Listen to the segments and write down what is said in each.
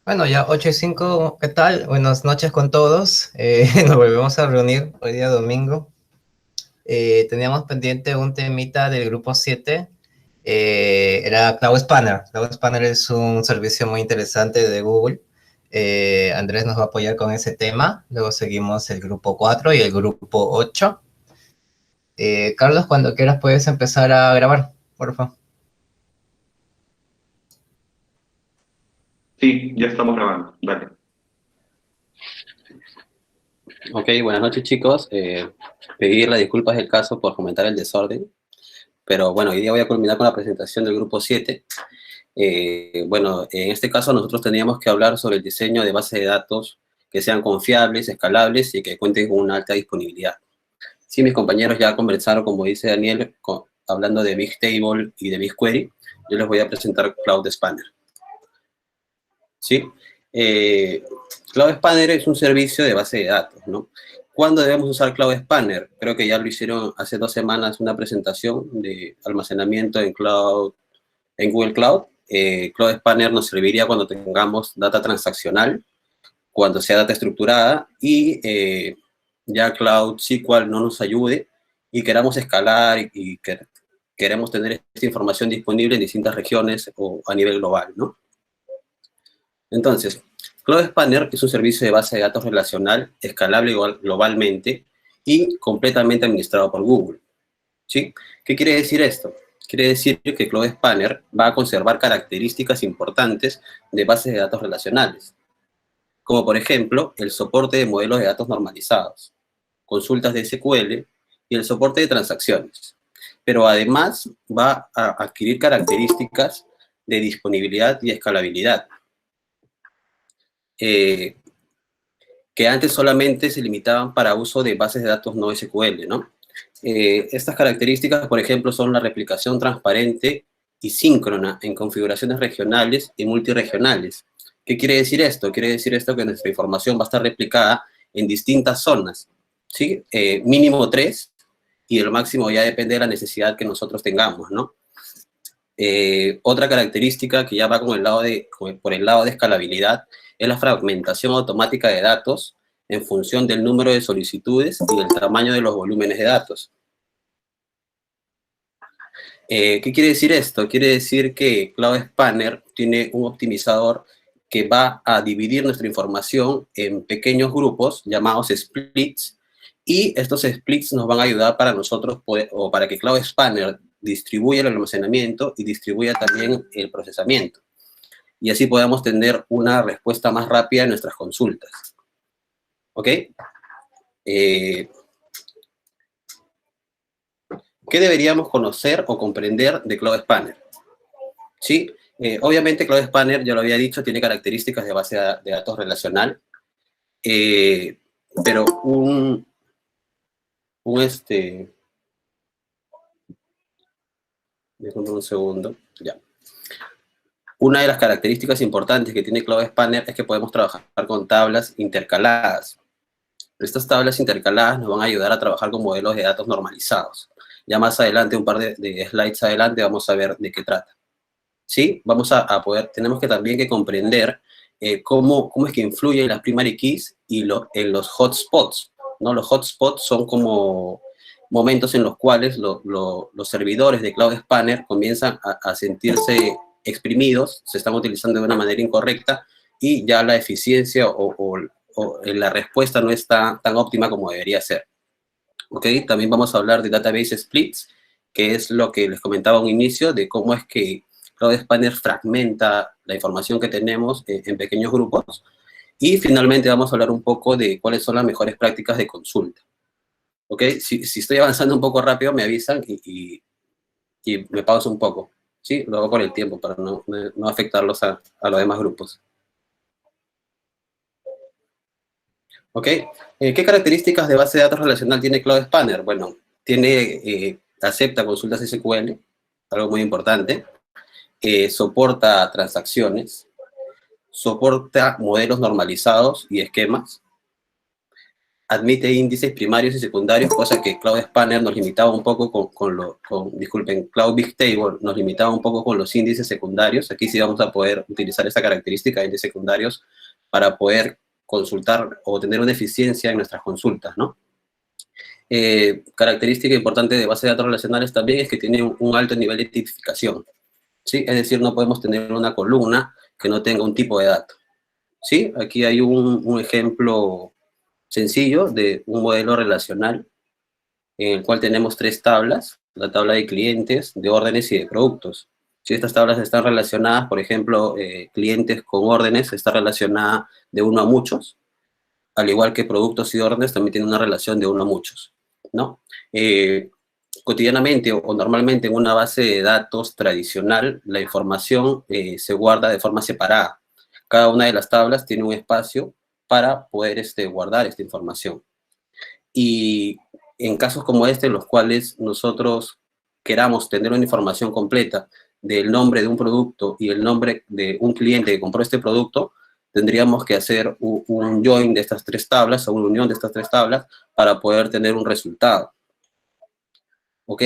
Bueno, ya 8:05, ¿qué tal? Buenas noches con todos. Nos volvemos a reunir hoy día domingo. Teníamos pendiente un temita del grupo 7. Era Cloud Spanner. Cloud Spanner es un servicio muy interesante de Google. Andrés nos va a apoyar con ese tema. Luego seguimos el grupo 4 y el grupo 8. Carlos, cuando quieras puedes empezar a grabar, por favor. Sí, ya estamos grabando. Dale. Ok, buenas noches chicos. Pedir las disculpas del caso por fomentar el desorden, pero bueno, hoy día voy a culminar con la presentación del grupo 7. Bueno, en este caso nosotros teníamos que hablar sobre el diseño de bases de datos que sean confiables, escalables y que cuenten con una alta disponibilidad. Sí, mis compañeros ya conversaron, como dice Daniel, hablando de Bigtable y de BigQuery. Yo les voy a presentar Cloud Spanner. ¿Sí? Cloud Spanner es un servicio de base de datos, ¿no? ¿Cuándo debemos usar Cloud Spanner? Creo que ya lo hicieron hace 2 semanas una presentación de almacenamiento en Google Cloud. Cloud Spanner nos serviría cuando tengamos data transaccional, cuando sea data estructurada y ya Cloud SQL no nos ayude y queramos escalar y queremos tener esta información disponible en distintas regiones o a nivel global, ¿no? Entonces, Cloud Spanner es un servicio de base de datos relacional, escalable globalmente y completamente administrado por Google. ¿Sí? ¿Qué quiere decir esto? Quiere decir que Cloud Spanner va a conservar características importantes de bases de datos relacionales, como por ejemplo el soporte de modelos de datos normalizados, consultas de SQL y el soporte de transacciones. Pero además va a adquirir características de disponibilidad y escalabilidad, que antes solamente se limitaban para uso de bases de datos no SQL, ¿no? Estas características, por ejemplo, son la replicación transparente y síncrona en configuraciones regionales y multiregionales. ¿Qué quiere decir esto? Quiere decir esto que nuestra información va a estar replicada en distintas zonas, ¿sí? Mínimo 3, y el máximo ya depende de la necesidad que nosotros tengamos, ¿no? Otra característica que ya va por el lado de escalabilidad es la fragmentación automática de datos en función del número de solicitudes y del tamaño de los volúmenes de datos. ¿Qué quiere decir esto? Quiere decir que Cloud Spanner tiene un optimizador que va a dividir nuestra información en pequeños grupos llamados splits, y estos splits nos van a ayudar para nosotros o para que Cloud Spanner distribuya el almacenamiento y distribuya también el procesamiento. Y así podamos tener una respuesta más rápida a nuestras consultas. ¿Ok? ¿Qué deberíamos conocer o comprender de Cloud Spanner? ¿Sí? Obviamente Cloud Spanner, ya lo había dicho, tiene características de base de datos relacional, pero déjame un segundo, ya. Una de las características importantes que tiene Cloud Spanner es que podemos trabajar con tablas intercaladas. Estas tablas intercaladas nos van a ayudar a trabajar con modelos de datos normalizados. Ya más adelante, un par de slides adelante, vamos a ver de qué trata. ¿Sí? Tenemos que también que comprender cómo es que influyen las primary keys y en los hotspots, ¿no? Los hotspots son como momentos en los cuales los servidores de Cloud Spanner comienzan a sentirse exprimidos, se están utilizando de una manera incorrecta y ya la eficiencia o la respuesta no está tan óptima como debería ser. ¿Ok? También vamos a hablar de database splits, que es lo que les comentaba a un inicio, de cómo es que Cloud Spanner fragmenta la información que tenemos en pequeños grupos. Y finalmente vamos a hablar un poco de cuáles son las mejores prácticas de consulta. ¿Ok? Si estoy avanzando un poco rápido, me avisan y me pauso un poco. ¿Sí? Lo hago por el tiempo, para no afectarlos a los demás grupos. ¿Ok? ¿Qué características de base de datos relacional tiene Cloud Spanner? Bueno, acepta consultas SQL, algo muy importante. Soporta transacciones, soporta modelos normalizados y esquemas, admite índices primarios y secundarios, cosa que Cloud Spanner nos limitaba un poco disculpen, Cloud Bigtable nos limitaba un poco con los índices secundarios. Aquí sí vamos a poder utilizar esta característica de índices secundarios para poder consultar o tener una eficiencia en nuestras consultas, ¿no? Característica importante de base de datos relacionales también es que tiene un alto nivel de tipificación, ¿sí? Es decir, no podemos tener una columna que no tenga un tipo de dato, ¿sí? Aquí hay un ejemplo sencillo de un modelo relacional en el cual tenemos 3 tablas, la tabla de clientes, de órdenes y de productos. Si estas tablas están relacionadas, por ejemplo, clientes con órdenes está relacionada de uno a muchos, al igual que productos y órdenes también tienen una relación de uno a muchos, ¿no? Cotidianamente o normalmente en una base de datos tradicional, la información se guarda de forma separada. Cada una de las tablas tiene un espacio para poder guardar esta información. Y en casos como este, en los cuales nosotros queramos tener una información completa del nombre de un producto y el nombre de un cliente que compró este producto, tendríamos que hacer un join de estas 3 tablas o una unión de estas 3 tablas para poder tener un resultado. ¿Ok?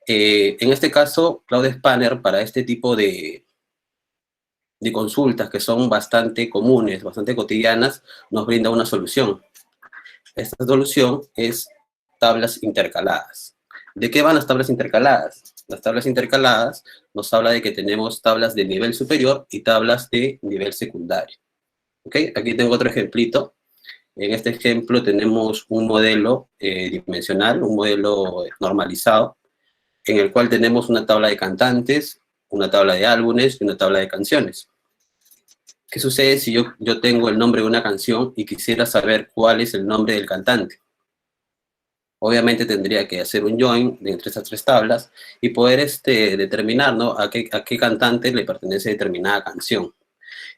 En este caso, Cloud Spanner, para este tipo de consultas que son bastante comunes, bastante cotidianas, nos brinda una solución. Esta solución es tablas intercaladas. ¿De qué van las tablas intercaladas? Las tablas intercaladas nos habla de que tenemos tablas de nivel superior y tablas de nivel secundario. ¿Ok? Aquí tengo otro ejemplito. En este ejemplo tenemos un modelo dimensional, un modelo normalizado, en el cual tenemos una tabla de cantantes, una tabla de álbumes y una tabla de canciones. ¿Qué sucede si yo tengo el nombre de una canción y quisiera saber cuál es el nombre del cantante? Obviamente tendría que hacer un join entre estas 3 tablas y poder determinar, ¿no?, a qué cantante le pertenece determinada canción.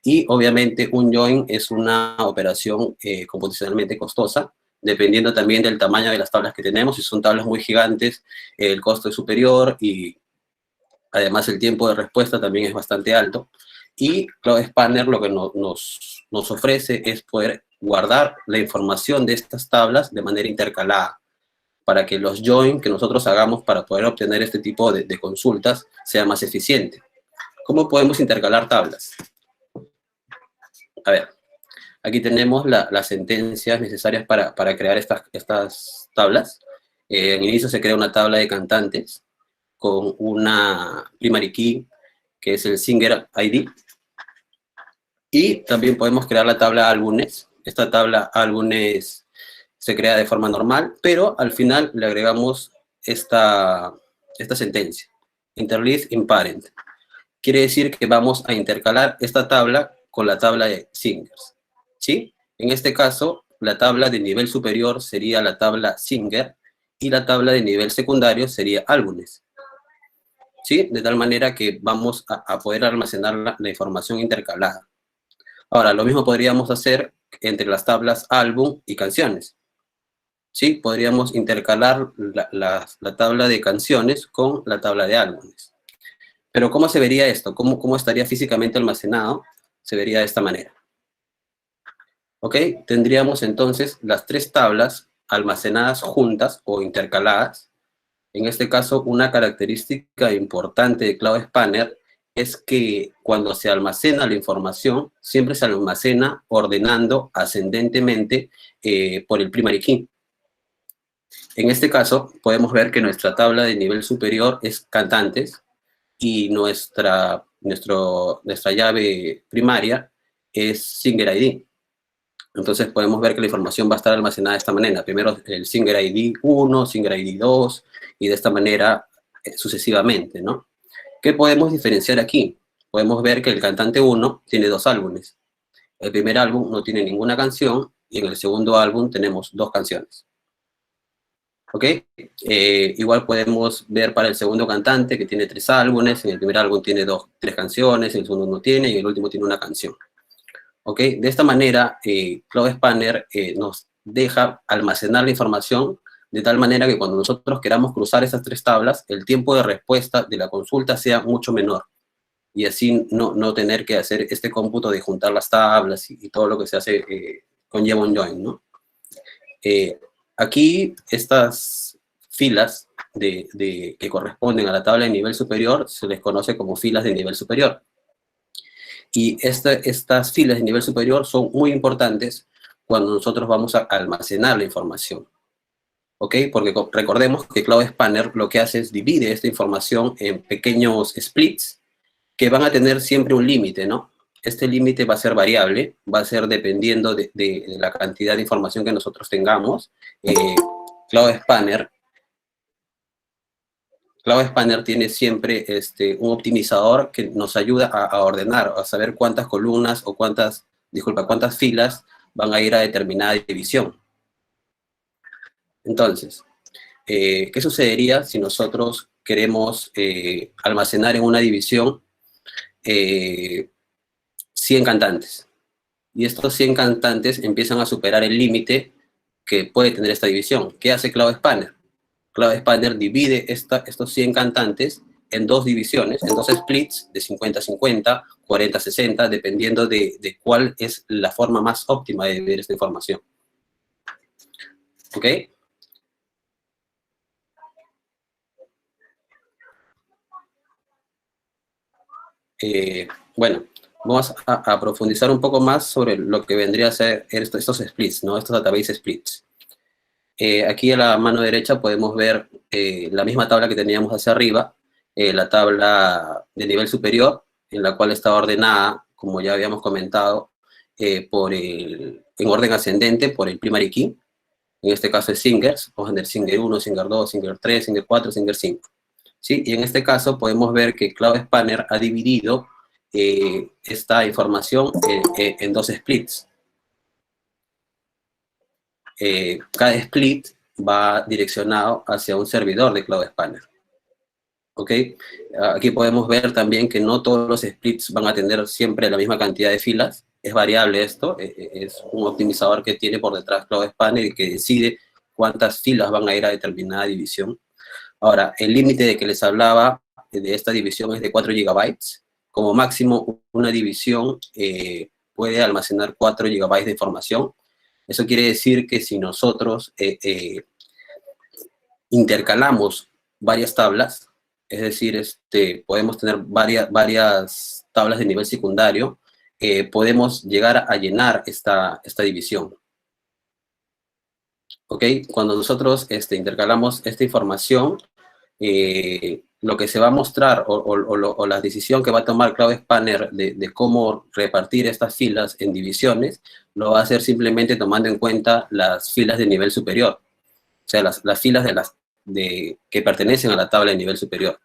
Y obviamente un join es una operación computacionalmente costosa, dependiendo también del tamaño de las tablas que tenemos. Si son tablas muy gigantes, el costo es superior y además el tiempo de respuesta también es bastante alto. Y Cloud Spanner lo que nos ofrece es poder guardar la información de estas tablas de manera intercalada, para que los join que nosotros hagamos para poder obtener este tipo de consultas sea más eficiente. ¿Cómo podemos intercalar tablas? A ver, aquí tenemos las sentencias necesarias para crear estas tablas. Al inicio se crea una tabla de cantantes con una primary key, que es el singer ID. Y también podemos crear la tabla álbumes. Esta tabla álbumes se crea de forma normal, pero al final le agregamos esta sentencia, interleave in parent. Quiere decir que vamos a intercalar esta tabla con la tabla de singers, ¿sí? En este caso, la tabla de nivel superior sería la tabla singer y la tabla de nivel secundario sería álbumes, ¿sí? De tal manera que vamos a poder almacenar la información intercalada. Ahora, lo mismo podríamos hacer entre las tablas álbum y canciones, ¿sí? Podríamos intercalar la tabla de canciones con la tabla de álbumes. Pero ¿cómo se vería esto? ¿Cómo estaría físicamente almacenado? Se vería de esta manera. ¿Ok? Tendríamos entonces las 3 tablas almacenadas juntas o intercaladas. En este caso, una característica importante de Cloud Spanner es que cuando se almacena la información, siempre se almacena ordenando ascendentemente por el primary key. En este caso, podemos ver que nuestra tabla de nivel superior es cantantes y nuestra llave primaria es singer ID. Entonces podemos ver que la información va a estar almacenada de esta manera. Primero el singer ID 1, singer ID 2 y de esta manera sucesivamente, ¿no? ¿Qué podemos diferenciar aquí? Podemos ver que el cantante 1 tiene 2 álbumes. El primer álbum no tiene ninguna canción y en el segundo álbum tenemos 2 canciones. ¿Ok? Igual podemos ver para el segundo cantante que tiene 3 álbumes, en el primer álbum tiene 3 canciones, en el segundo no tiene y el último tiene una canción. ¿Ok? De esta manera, Cloud Spanner nos deja almacenar la información de tal manera que cuando nosotros queramos cruzar esas 3 tablas, el tiempo de respuesta de la consulta sea mucho menor y así no tener que hacer este cómputo de juntar las tablas y todo lo que se hace conlleva un join, ¿no? Aquí estas filas que corresponden a la tabla de nivel superior se les conoce como filas de nivel superior. Y estas filas de nivel superior son muy importantes cuando nosotros vamos a almacenar la información. ¿Ok? Porque recordemos que Cloud Spanner lo que hace es divide esta información en pequeños splits que van a tener siempre un límite, ¿no? Este límite va a ser variable, va a ser dependiendo de la cantidad de información que nosotros tengamos. Cloud Spanner tiene siempre un optimizador que nos ayuda a ordenar, a saber cuántas columnas o cuántas filas van a ir a determinada división. Entonces, ¿qué sucedería si nosotros queremos almacenar en una división 100 cantantes? Y estos 100 cantantes empiezan a superar el límite que puede tener esta división. ¿Qué hace Cloud Spanner? Cloud Spanner divide estos 100 cantantes en dos divisiones, en dos splits de 50-50, 40-60, dependiendo de cuál es la forma más óptima de ver esta información. ¿Ok? Bueno, vamos a profundizar un poco más sobre lo que vendría a ser estos splits, ¿no? Estos database splits. Aquí a la mano derecha podemos ver la misma tabla que teníamos hacia arriba, la tabla de nivel superior, en la cual está ordenada, como ya habíamos comentado, en orden ascendente por el primary key. En este caso es Singers, vamos a tener Singer 1, Singer 2, Singer 3, Singer 4, Singer 5. ¿Sí? Y en este caso podemos ver que Cloud Spanner ha dividido esta información en dos splits. Cada split va direccionado hacia un servidor de Cloud Spanner. ¿Ok? Aquí podemos ver también que no todos los splits van a tener siempre la misma cantidad de filas. Es variable esto, es un optimizador que tiene por detrás Cloud Spanner y que decide cuántas filas van a ir a determinada división. Ahora, el límite de que les hablaba de esta división es de 4 GB. Como máximo, una división puede almacenar 4 GB de información. Eso quiere decir que si nosotros intercalamos varias tablas, es decir, podemos tener varias tablas de nivel secundario, podemos llegar a llenar esta división. ¿Ok? Cuando nosotros intercalamos esta información, lo que se va a mostrar o la decisión que va a tomar Cloud Spanner de cómo repartir estas filas en divisiones, lo va a hacer simplemente tomando en cuenta las filas de nivel superior. O sea, las filas que pertenecen a la tabla de nivel superior.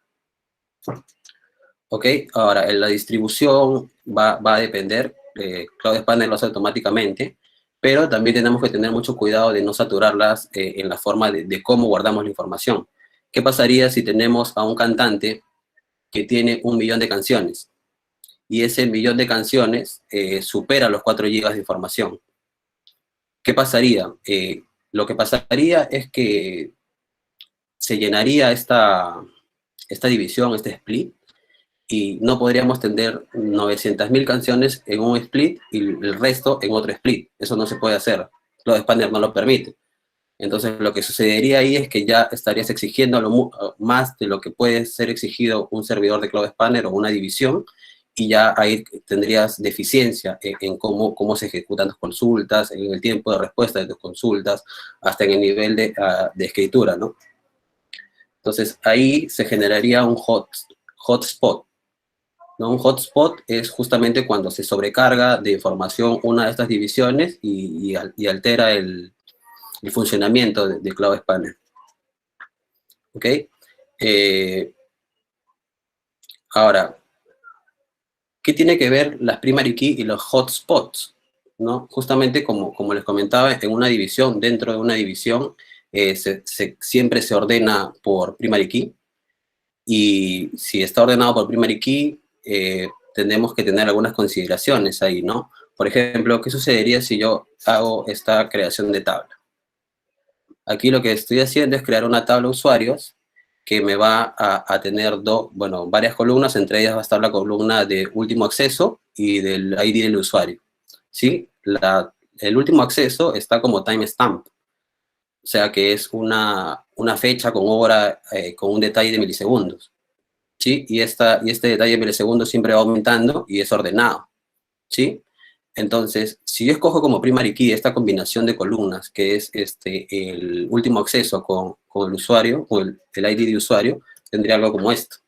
¿Ok? Ahora, la distribución va a depender, Cloud Spanner lo hace automáticamente, pero también tenemos que tener mucho cuidado de no saturarlas en la forma de cómo guardamos la información. ¿Qué pasaría si tenemos a un cantante que tiene 1 millón de canciones y ese millón de canciones supera los 4 GB de información? ¿Qué pasaría? Lo que pasaría es que se llenaría esta división, este split, y no podríamos tener 900.000 canciones en un split y el resto en otro split. Eso no se puede hacer. Cloud Spanner no lo permite. Entonces, lo que sucedería ahí es que ya estarías exigiendo más de lo que puede ser exigido un servidor de Cloud Spanner o una división, y ya ahí tendrías deficiencia en cómo se ejecutan tus consultas, en el tiempo de respuesta de tus consultas, hasta en el nivel de escritura, ¿no? Entonces, ahí se generaría un hotspot. ¿No? Un hotspot es justamente cuando se sobrecarga de información una de estas divisiones y altera el funcionamiento de Cloud Spanner. ¿Ok? Ahora, ¿qué tiene que ver las primary key y los hotspots? ¿No? Justamente como les comentaba, en una división, dentro de una división, siempre se ordena por primary key, y si está ordenado por primary key, tenemos que tener algunas consideraciones ahí, ¿no? Por ejemplo, ¿qué sucedería si yo hago esta creación de tabla? Aquí lo que estoy haciendo es crear una tabla de usuarios que me va a tener varias columnas. Entre ellas va a estar la columna de último acceso y del ID del usuario, ¿sí? El último acceso está como timestamp, sea que es una fecha con hora, con un detalle de milisegundos, ¿sí? Y este detalle de milisegundos siempre va aumentando y es ordenado, ¿sí? Entonces, si yo escojo como primary key esta combinación de columnas, que es el último acceso con el usuario, o el ID de usuario, tendría algo como esto.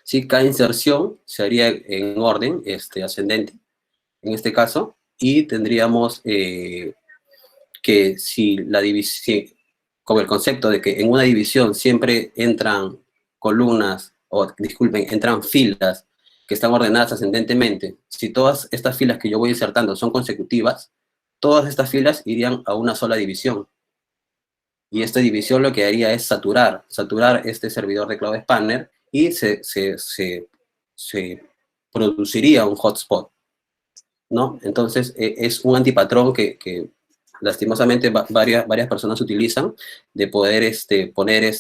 ¿Sí? Cada inserción se haría en orden ascendente, en este caso, y tendríamos que si la división, con el concepto de que en una división siempre entran columnas, o disculpen, entran filas que están ordenadas ascendentemente, si todas estas filas que yo voy insertando son consecutivas, todas estas filas irían a una sola división. Y esta división lo que haría es saturar este servidor de Cloud Spanner y se produciría un hotspot, ¿no? Entonces, es un antipatrón que lastimosamente varias personas utilizan, de poder poner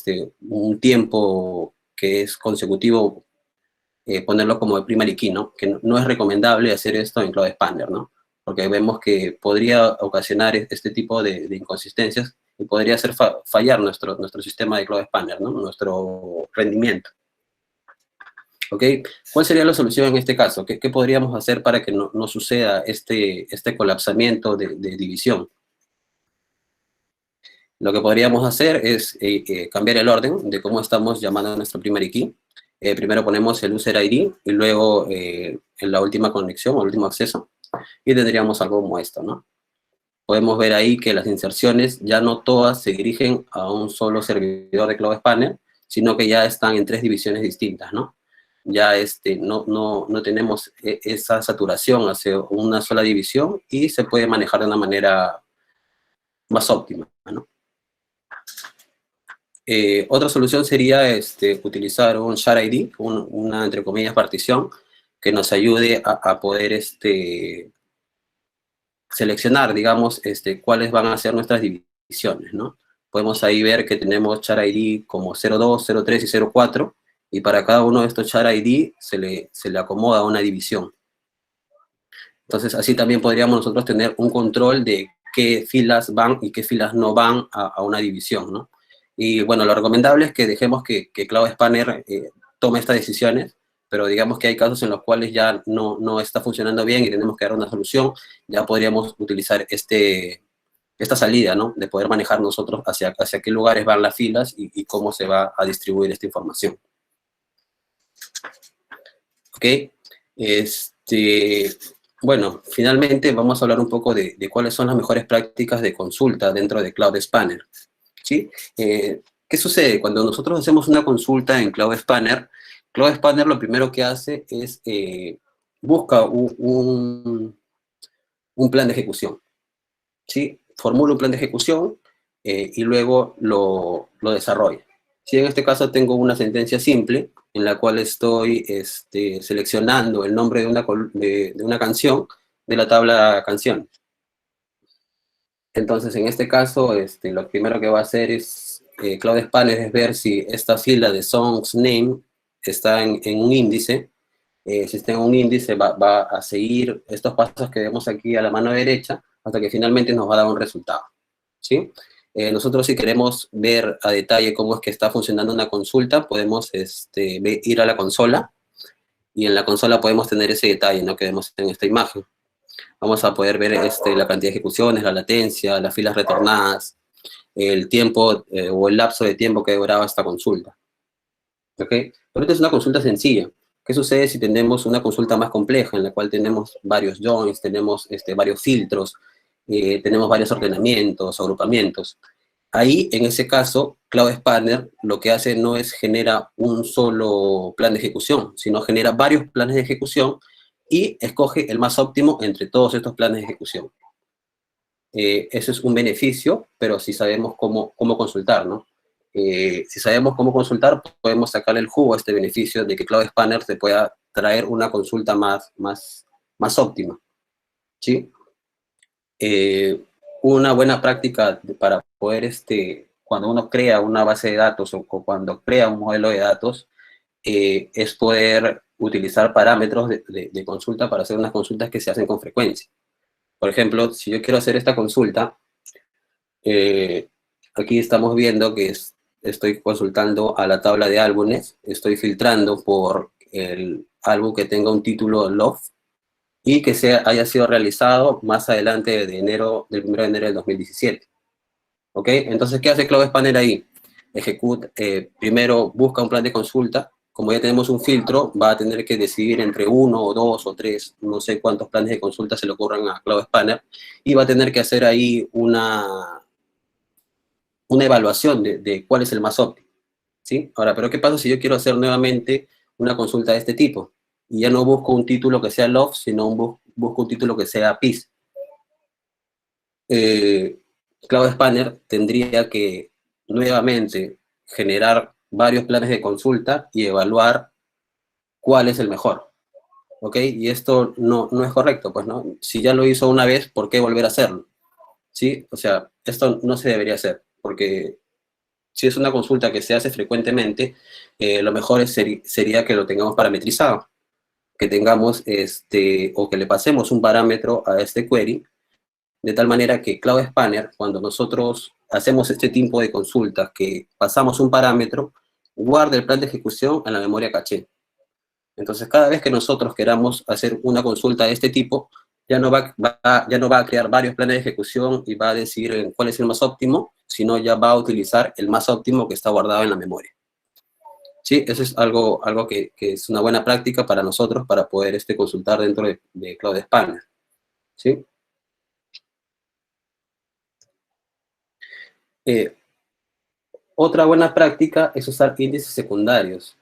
un tiempo que es consecutivo, ponerlo como primary key, ¿no? Que no es recomendable hacer esto en Cloud Spanner, ¿no? Porque vemos que podría ocasionar este tipo de inconsistencias y podría hacer fallar nuestro sistema de Cloud Spanner, ¿no? Nuestro rendimiento. ¿Ok? ¿Cuál sería la solución en este caso? ¿Qué podríamos hacer para que no suceda este colapsamiento de división? Lo que podríamos hacer es cambiar el orden de cómo estamos llamando a nuestro primary key. Primero ponemos el user ID y luego en la última conexión o el último acceso, y tendríamos algo como esto, ¿no? Podemos ver ahí que las inserciones ya no todas se dirigen a un solo servidor de Cloud Spanner, sino que ya están en 3 divisiones distintas, ¿no? Ya no tenemos esa saturación hacia una sola división y se puede manejar de una manera más óptima, ¿no? Otra solución sería utilizar un share ID, una, entre comillas, partición, que nos ayude a poder seleccionar, digamos, cuáles van a ser nuestras divisiones, ¿no? Podemos ahí ver que tenemos share ID como 02, 03 y 04, y para cada uno de estos share ID se le acomoda una división. Entonces, así también podríamos nosotros tener un control de qué filas van y qué filas no van a una división, ¿no? Y bueno, lo recomendable es que dejemos que Cloud Spanner tome estas decisiones, pero digamos que hay casos en los cuales ya no está funcionando bien y tenemos que dar una solución, ya podríamos utilizar esta salida, ¿no? De poder manejar nosotros hacia qué lugares van las filas y cómo se va a distribuir esta información. ¿Ok? Bueno, finalmente vamos a hablar un poco de cuáles son las mejores prácticas de consulta dentro de Cloud Spanner, ¿sí? ¿Qué sucede? Cuando nosotros hacemos una consulta en Cloud Spanner lo primero que hace es busca un plan de ejecución, ¿sí? Formula un plan de ejecución y luego lo desarrolla. Si en este caso tengo una sentencia simple en la cual estoy seleccionando el nombre de una canción de la tabla canción. Entonces, en este caso, lo primero que va a hacer es Cloud Spanner es ver si esta fila de songs name está en un índice. Si está en un índice, va a seguir estos pasos que vemos aquí a la mano derecha hasta que finalmente nos va a dar un resultado, ¿sí? Nosotros, si queremos ver a detalle cómo es que está funcionando una consulta, podemos ir a la consola, y en la consola podemos tener ese detalle, ¿no?, que vemos en esta imagen. Vamos a poder ver la cantidad de ejecuciones, la latencia, las filas retornadas, el tiempo o el lapso de tiempo que duraba esta consulta. ¿Ok? Pero esta es una consulta sencilla. ¿Qué sucede si tenemos una consulta más compleja, en la cual tenemos varios joins, tenemos varios filtros, tenemos varios ordenamientos, agrupamientos? Ahí, en ese caso, Cloud Spanner lo que hace no es genera un solo plan de ejecución, sino genera varios planes de ejecución y escoge el más óptimo entre todos estos planes de ejecución. Eso es un beneficio, pero si sabemos cómo consultar, ¿no? Si sabemos cómo consultar, podemos sacarle el jugo a este beneficio de que Cloud Spanner te pueda traer una consulta más óptima, ¿sí? Una buena práctica para poder, cuando uno crea una base de datos o cuando crea un modelo de datos, es poder utilizar parámetros de consulta para hacer unas consultas que se hacen con frecuencia. Por ejemplo, si yo quiero hacer esta consulta, Aquí estamos viendo que estoy consultando a la tabla de álbumes, estoy filtrando por el álbum que tenga un título Love y que haya sido realizado más adelante del 1 de enero del 2017. ¿Ok? Entonces, ¿qué hace Cloud Spanner ahí? Primero busca un plan de consulta. Como ya tenemos un filtro, va a tener que decidir entre uno o dos o tres, no sé cuántos planes de consulta se le ocurran a Cloud Spanner, y va a tener que hacer ahí una evaluación de cuál es el más óptimo. ¿Sí? Ahora, pero ¿qué pasa si yo quiero hacer nuevamente una consulta de este tipo? Y ya no busco un título que sea Love, sino busco un título que sea Peace. Cloud Spanner tendría que nuevamente generar varios planes de consulta y evaluar cuál es el mejor. ¿Ok? Y esto no es correcto, pues, ¿no? Si ya lo hizo una vez, ¿por qué volver a hacerlo? ¿Sí? O sea, esto no se debería hacer, porque si es una consulta que se hace frecuentemente, lo mejor sería que lo tengamos parametrizado, que tengamos o que le pasemos un parámetro a este query, de tal manera que Cloud Spanner, cuando nosotros hacemos este tipo de consultas, que pasamos un parámetro, guarde el plan de ejecución en la memoria caché. Entonces, cada vez que nosotros queramos hacer una consulta de este tipo, ya no va a crear varios planes de ejecución y va a decir cuál es el más óptimo, sino ya va a utilizar el más óptimo que está guardado en la memoria. Sí, eso es algo que es una buena práctica para nosotros para poder consultar dentro de Cloud Spanner. ¿Sí? Otra buena práctica es usar índices secundarios.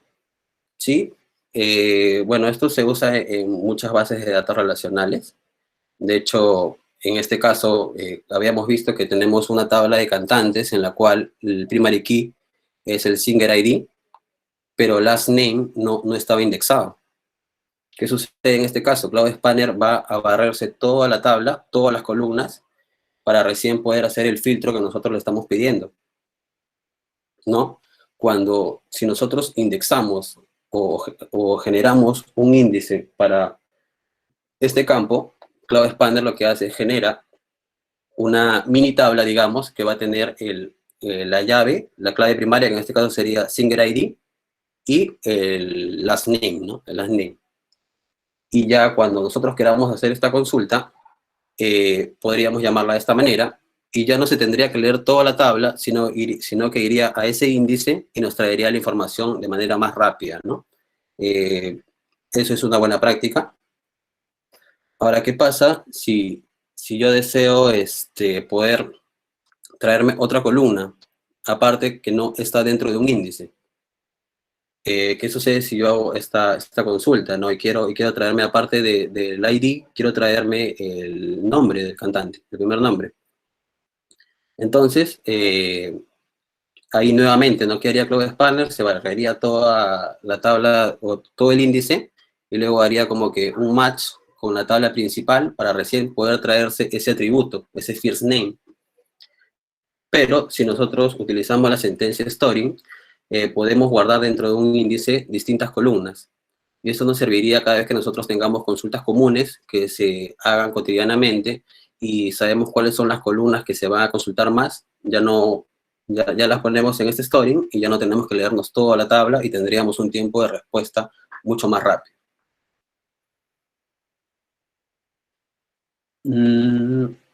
¿Sí? Bueno, esto se usa en muchas bases de datos relacionales. De hecho, en este caso, habíamos visto que tenemos una tabla de cantantes en la cual el primary key es el singer ID, pero last name no estaba indexado. ¿Qué sucede en este caso? Cloud Spanner va a barrerse toda la tabla, todas las columnas, para recién poder hacer el filtro que nosotros le estamos pidiendo, ¿no? Si nosotros indexamos o generamos un índice para este campo, Cloud Spanner lo que hace es genera una mini tabla, digamos, que va a tener la llave, la clave primaria, que en este caso sería Singer ID, y el last name, ¿no? El last name. Y ya cuando nosotros queramos hacer esta consulta, podríamos llamarla de esta manera, y ya no se tendría que leer toda la tabla, sino que iría a ese índice y nos traería la información de manera más rápida, ¿no? Eso es una buena práctica. Ahora, ¿qué pasa si yo deseo poder traerme otra columna, aparte que no está dentro de un índice? ¿Qué sucede si yo hago esta consulta, ¿no? Y quiero traerme, aparte del ID, quiero traerme el nombre del cantante, el primer nombre. Entonces, ahí nuevamente, ¿no? ¿Qué haría Cloud Spanner? Se barrería toda la tabla o todo el índice y luego haría como que un match con la tabla principal para recién poder traerse ese atributo, ese first name. Pero si nosotros utilizamos la sentencia storing, podemos guardar dentro de un índice distintas columnas. Y eso nos serviría cada vez que nosotros tengamos consultas comunes que se hagan cotidianamente y sabemos cuáles son las columnas que se van a consultar más, ya las ponemos en este storing y ya no tenemos que leernos toda la tabla y tendríamos un tiempo de respuesta mucho más rápido.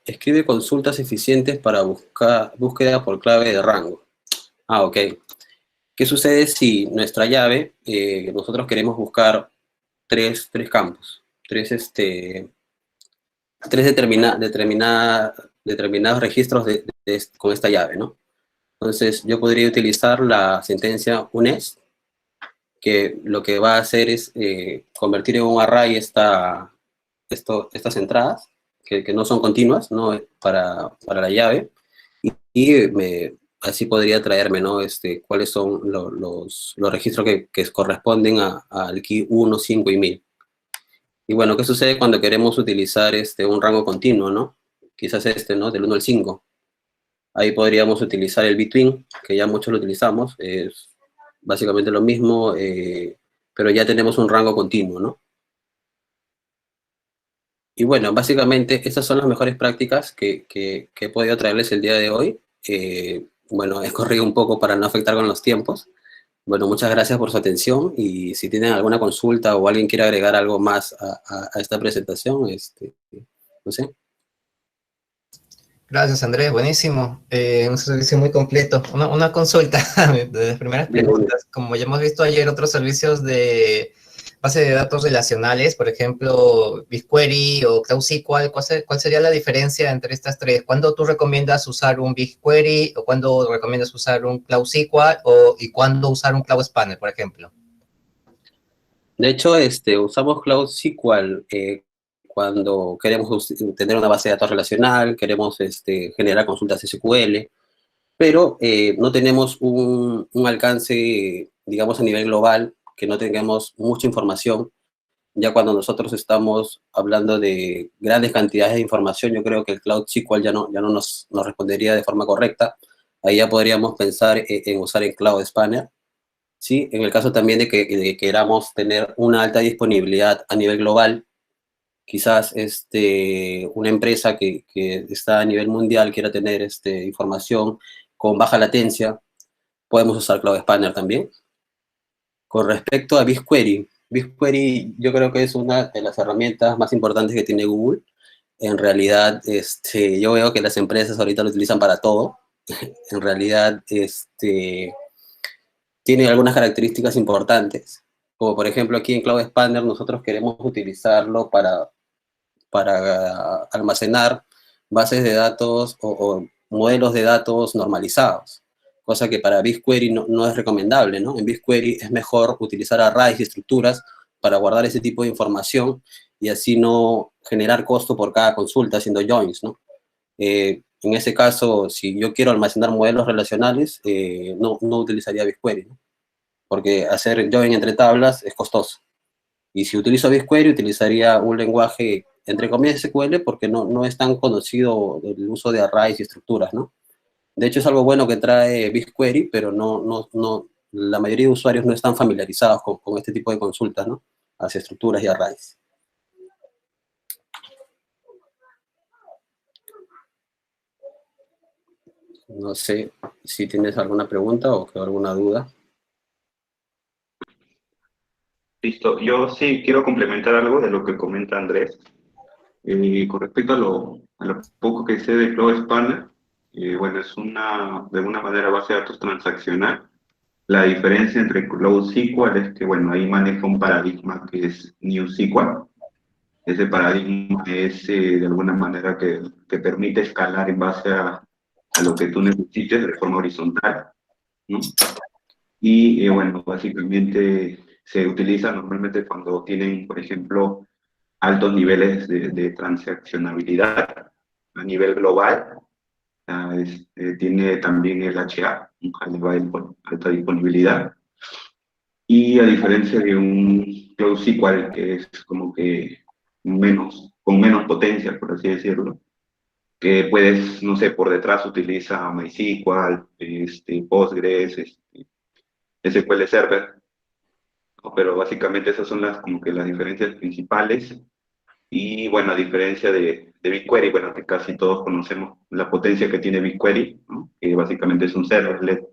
Escribe consultas eficientes para búsqueda por clave de rango. Ok. ¿Qué sucede si nuestra llave, nosotros queremos buscar tres campos, tres determinados registros con esta llave, ¿no? Entonces, yo podría utilizar la sentencia UNES, que lo que va a hacer es convertir en un array estas entradas, que no son continuas, ¿no? Para la llave, así podría traerme, ¿no? Cuáles son los registros que corresponden al key 1, 5 y 1000. Y bueno, ¿qué sucede cuando queremos utilizar un rango continuo, ¿no? Quizás ¿no? Del 1 al 5. Ahí podríamos utilizar el between, que ya muchos lo utilizamos, es básicamente lo mismo, pero ya tenemos un rango continuo, ¿no? Y bueno, básicamente estas son las mejores prácticas que he podido traerles el día de hoy. Bueno, he corrido un poco para no afectar con los tiempos. Bueno, muchas gracias por su atención y si tienen alguna consulta o alguien quiere agregar algo más a esta presentación, no sé. Gracias, Andrés, buenísimo. Un servicio muy completo. Una consulta de las primeras Bien, bueno. preguntas. Como ya hemos visto ayer, otros servicios de base de datos relacionales, por ejemplo, BigQuery o CloudSQL, ¿cuál sería la diferencia entre estas tres? ¿Cuándo tú recomiendas usar un BigQuery o cuándo recomiendas usar un CloudSQL y cuándo usar un Cloud Spanner, por ejemplo? De hecho, usamos Cloud SQL cuando queremos tener una base de datos relacional, queremos generar consultas SQL, pero no tenemos un alcance, digamos, a nivel global, que no tengamos mucha información. Ya cuando nosotros estamos hablando de grandes cantidades de información, yo creo que el Cloud SQL ya no nos respondería de forma correcta. Ahí ya podríamos pensar en usar el Cloud Spanner. ¿Sí? En el caso también de que queramos tener una alta disponibilidad a nivel global, quizás una empresa que está a nivel mundial quiera tener información con baja latencia, podemos usar Cloud Spanner también. Con respecto a BigQuery, BigQuery yo creo que es una de las herramientas más importantes que tiene Google. En realidad, yo veo que las empresas ahorita lo utilizan para todo. En realidad, tiene algunas características importantes, como por ejemplo aquí en Cloud Spanner nosotros queremos utilizarlo para almacenar bases de datos o modelos de datos normalizados, cosa que para BigQuery no es recomendable, ¿no? En BigQuery es mejor utilizar arrays y estructuras para guardar ese tipo de información y así no generar costo por cada consulta haciendo joins, ¿no? En ese caso, si yo quiero almacenar modelos relacionales, no utilizaría BigQuery, ¿no? Porque hacer join entre tablas es costoso. Y si utilizo BigQuery, utilizaría un lenguaje, entre comillas, SQL, porque no es tan conocido el uso de arrays y estructuras, ¿no? De hecho, es algo bueno que trae BigQuery, pero la mayoría de usuarios no están familiarizados con este tipo de consultas, ¿no? Hacia estructuras y arrays. No sé si tienes alguna pregunta o alguna duda. Listo. Yo sí quiero complementar algo de lo que comenta Andrés. Con respecto a lo poco que sé de Cloud Spanner, bueno, es de alguna manera base de datos transaccional. La diferencia entre Cloud SQL es que, bueno, ahí maneja un paradigma que es New SQL. Ese paradigma es de alguna manera que permite escalar en base a lo que tú necesites de forma horizontal, ¿no? Y bueno, básicamente se utiliza normalmente cuando tienen, por ejemplo, altos niveles de transaccionabilidad a nivel global. Tiene también el HA, un High Level con alta disponibilidad. Y a diferencia de un Cloud SQL, que es como que con menos potencia, por así decirlo, que puedes, no sé, por detrás utiliza MySQL, Postgres, SQL Server, ¿no? Pero básicamente esas son como que las diferencias principales. Y bueno, a diferencia de BigQuery, bueno, que casi todos conocemos la potencia que tiene BigQuery, ¿no? Que básicamente es un servlet,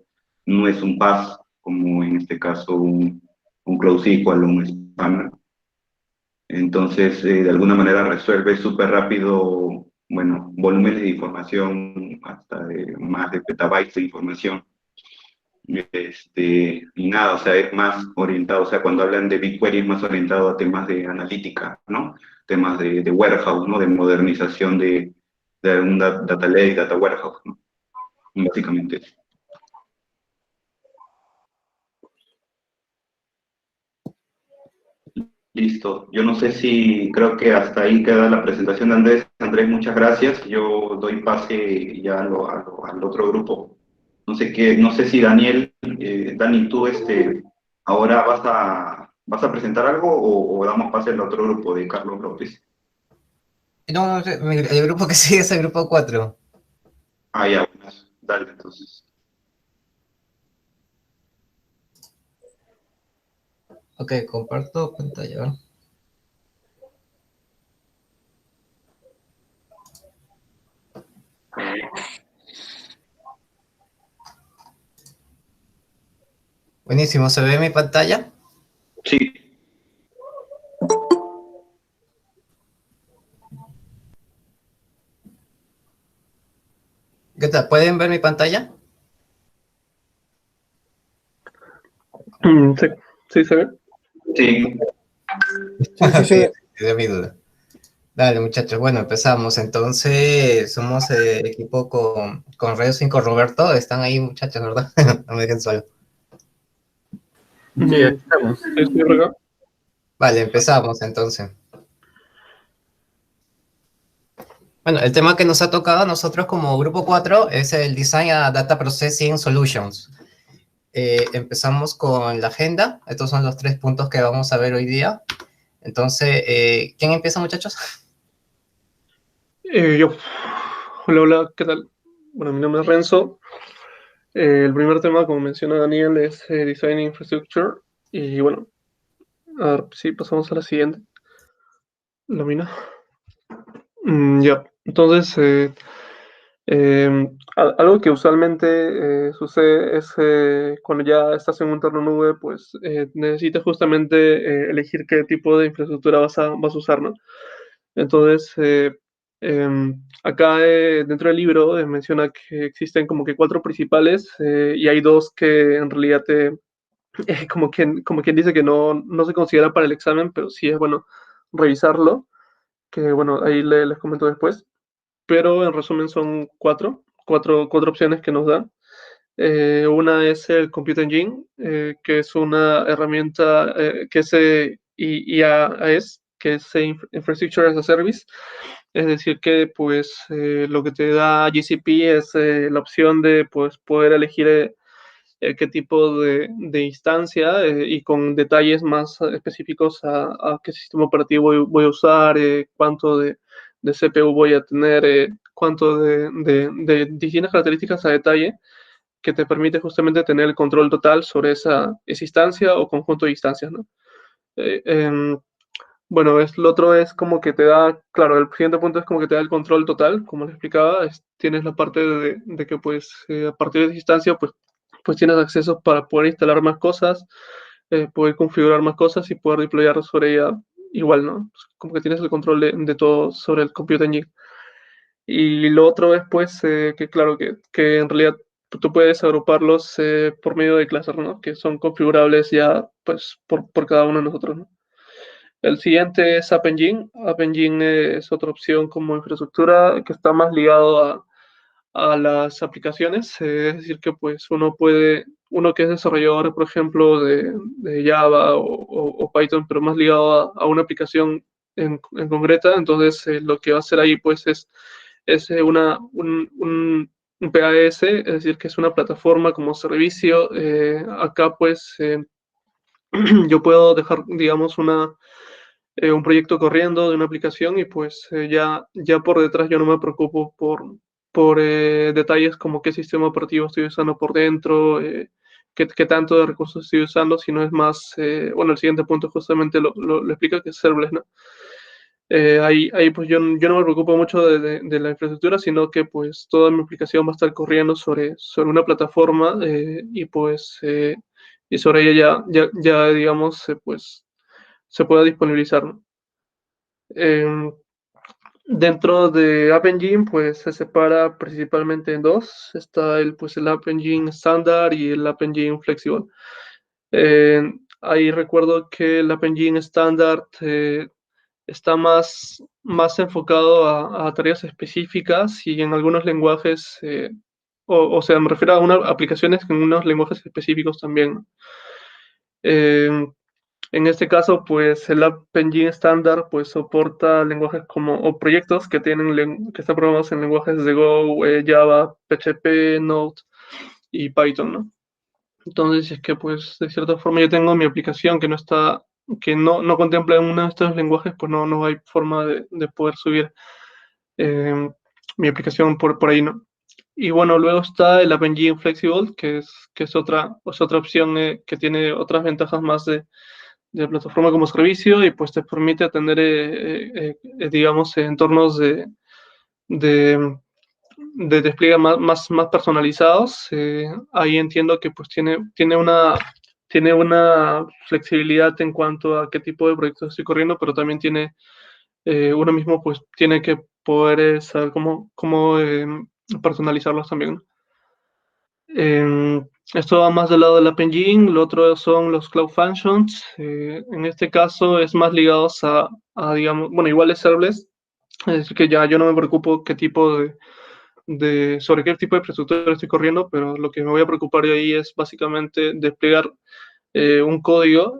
no es un PaaS, como en este caso un Cloud SQL o un Spanner. Entonces, de alguna manera resuelve súper rápido, bueno, volúmenes de información, hasta de más de petabytes de información. Y nada, o sea, es más orientado, o sea, cuando hablan de BigQuery es más orientado a temas de analítica, ¿no? Temas de warehouse, ¿no? De modernización de un data lake, data warehouse, ¿no? Básicamente. Listo. Yo no sé si creo que hasta ahí queda la presentación de Andrés. Andrés, muchas gracias. Yo doy pase ya al otro grupo. No sé si Daniel, Dani, tú ahora vas a presentar algo o damos pase al otro grupo de Carlos López. No, el grupo que sigue es el grupo 4. Ah, ya, bueno, dale, entonces. Ok, comparto pantalla. Buenísimo, ¿se ve mi pantalla? Sí. ¿Qué tal? ¿Pueden ver mi pantalla? Sí, sí se ve. Sí. Sí, de mi duda. Dale, muchachos, bueno, empezamos. Entonces, somos equipo con Reo 5 Roberto. Están ahí, muchachos, ¿verdad? No me dejen solo. Sí, aquí estamos. Sí, estoy por acá. Vale, empezamos entonces. Bueno, el tema que nos ha tocado a nosotros como grupo 4 es el Design and Data Processing Solutions. Empezamos con la agenda. Estos son los 3 puntos que vamos a ver hoy día. Entonces, ¿quién empieza, muchachos? Yo. Hola, hola, ¿qué tal? Bueno, mi nombre es Renzo. El primer tema, como menciona Daniel, es Design Infrastructure. Y bueno, a ver, sí, pasamos a la siguiente. Lámina. Ya, entonces, algo que usualmente sucede es cuando ya estás en un entorno nube, pues necesitas justamente elegir qué tipo de infraestructura vas a usar, ¿no? Entonces, acá dentro del libro menciona que existen como que 4 principales y hay 2 que en realidad como quien dice que no se considera para el examen, pero sí es bueno revisarlo, que bueno, ahí les comento después. Pero en resumen son 4 opciones que nos dan. Una es el Compute Engine, que es una herramienta que es IaaS, que es Infrastructure as a Service. Es decir, que pues lo que te da GCP es la opción de pues, poder elegir qué tipo de instancia y con detalles más específicos a qué sistema operativo voy a usar, cuánto de CPU voy a tener, cuánto de distintas características a detalle que te permite justamente tener el control total sobre esa instancia o conjunto de instancias, ¿no? Eh, em, bueno, lo otro es como que te da, claro, el siguiente punto es como que te da el control total, como les explicaba, tienes la parte de que pues a partir de esa instancia pues tienes acceso para poder instalar más cosas, poder configurar más cosas y poder deployar sobre ella igual, ¿no? Como que tienes el control de todo sobre el Compute Engine. Y lo otro es pues que claro, que en realidad tú puedes agruparlos por medio de clases, ¿no? Que son configurables ya pues por cada uno de nosotros, ¿no? El siguiente es App Engine. App Engine es otra opción como infraestructura que está más ligado a las aplicaciones. Es decir, que pues uno que es desarrollador, por ejemplo, de Java o Python, pero más ligado a una aplicación en concreta, entonces lo que va a hacer ahí pues es un PAS, es decir, que es una plataforma como servicio. Acá pues yo puedo dejar, digamos, un proyecto corriendo de una aplicación y pues ya por detrás yo no me preocupo por detalles como qué sistema operativo estoy usando por dentro, qué tanto de recursos estoy usando, sino es más, bueno, el siguiente punto justamente lo explica, que es serverless, ¿no? Ahí pues yo no me preocupo mucho de la infraestructura, sino que pues toda mi aplicación va a estar corriendo sobre una plataforma y sobre ella ya digamos, pues se pueda disponibilizar, ¿no? Eh, Dentro de App Engine, pues se separa principalmente en 2. Está pues, el App Engine estándar y el App Engine flexible. Ahí recuerdo que el App Engine estándar está más enfocado a tareas específicas y en algunos lenguajes, o sea, me refiero a aplicaciones en unos lenguajes específicos también, ¿no? En este caso, pues el App Engine estándar pues soporta lenguajes como o proyectos que están programados en lenguajes de Go, Java, PHP, Node y Python, ¿no? Entonces, si es que pues de cierta forma yo tengo mi aplicación que no contempla uno de estos lenguajes, pues no hay forma de poder subir eh, mi aplicación por ahí, ¿no? Y bueno, luego está el App Engine Flexible, que es otra opción que tiene otras ventajas más de plataforma como servicio y pues te permite atender, digamos, entornos de, de despliegue más personalizados. Ahí entiendo que pues tiene una flexibilidad en cuanto a qué tipo de proyectos estoy corriendo, pero también tiene, uno mismo pues tiene que poder saber cómo personalizarlos también, ¿no? Esto va más del lado del App Engine, lo otro son los Cloud Functions. En este caso es más ligados digamos, bueno, igual es serverless, es decir, que ya yo no me preocupo sobre qué tipo de infraestructura estoy corriendo, pero lo que me voy a preocupar de ahí es básicamente desplegar un código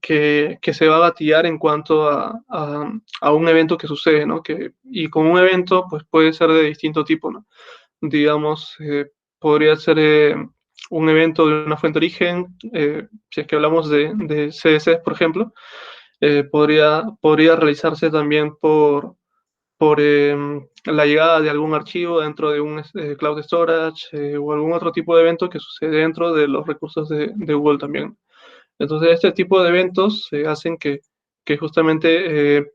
que se va a gatillar en cuanto a un evento que sucede, ¿no? Y con un evento, pues puede ser de distinto tipo, ¿no? Digamos, podría ser un evento de una fuente de origen, si es que hablamos de CSS, por ejemplo, podría realizarse también por la llegada de algún archivo dentro de un cloud storage o algún otro tipo de evento que sucede dentro de los recursos de Google también. Entonces, este tipo de eventos hacen que justamente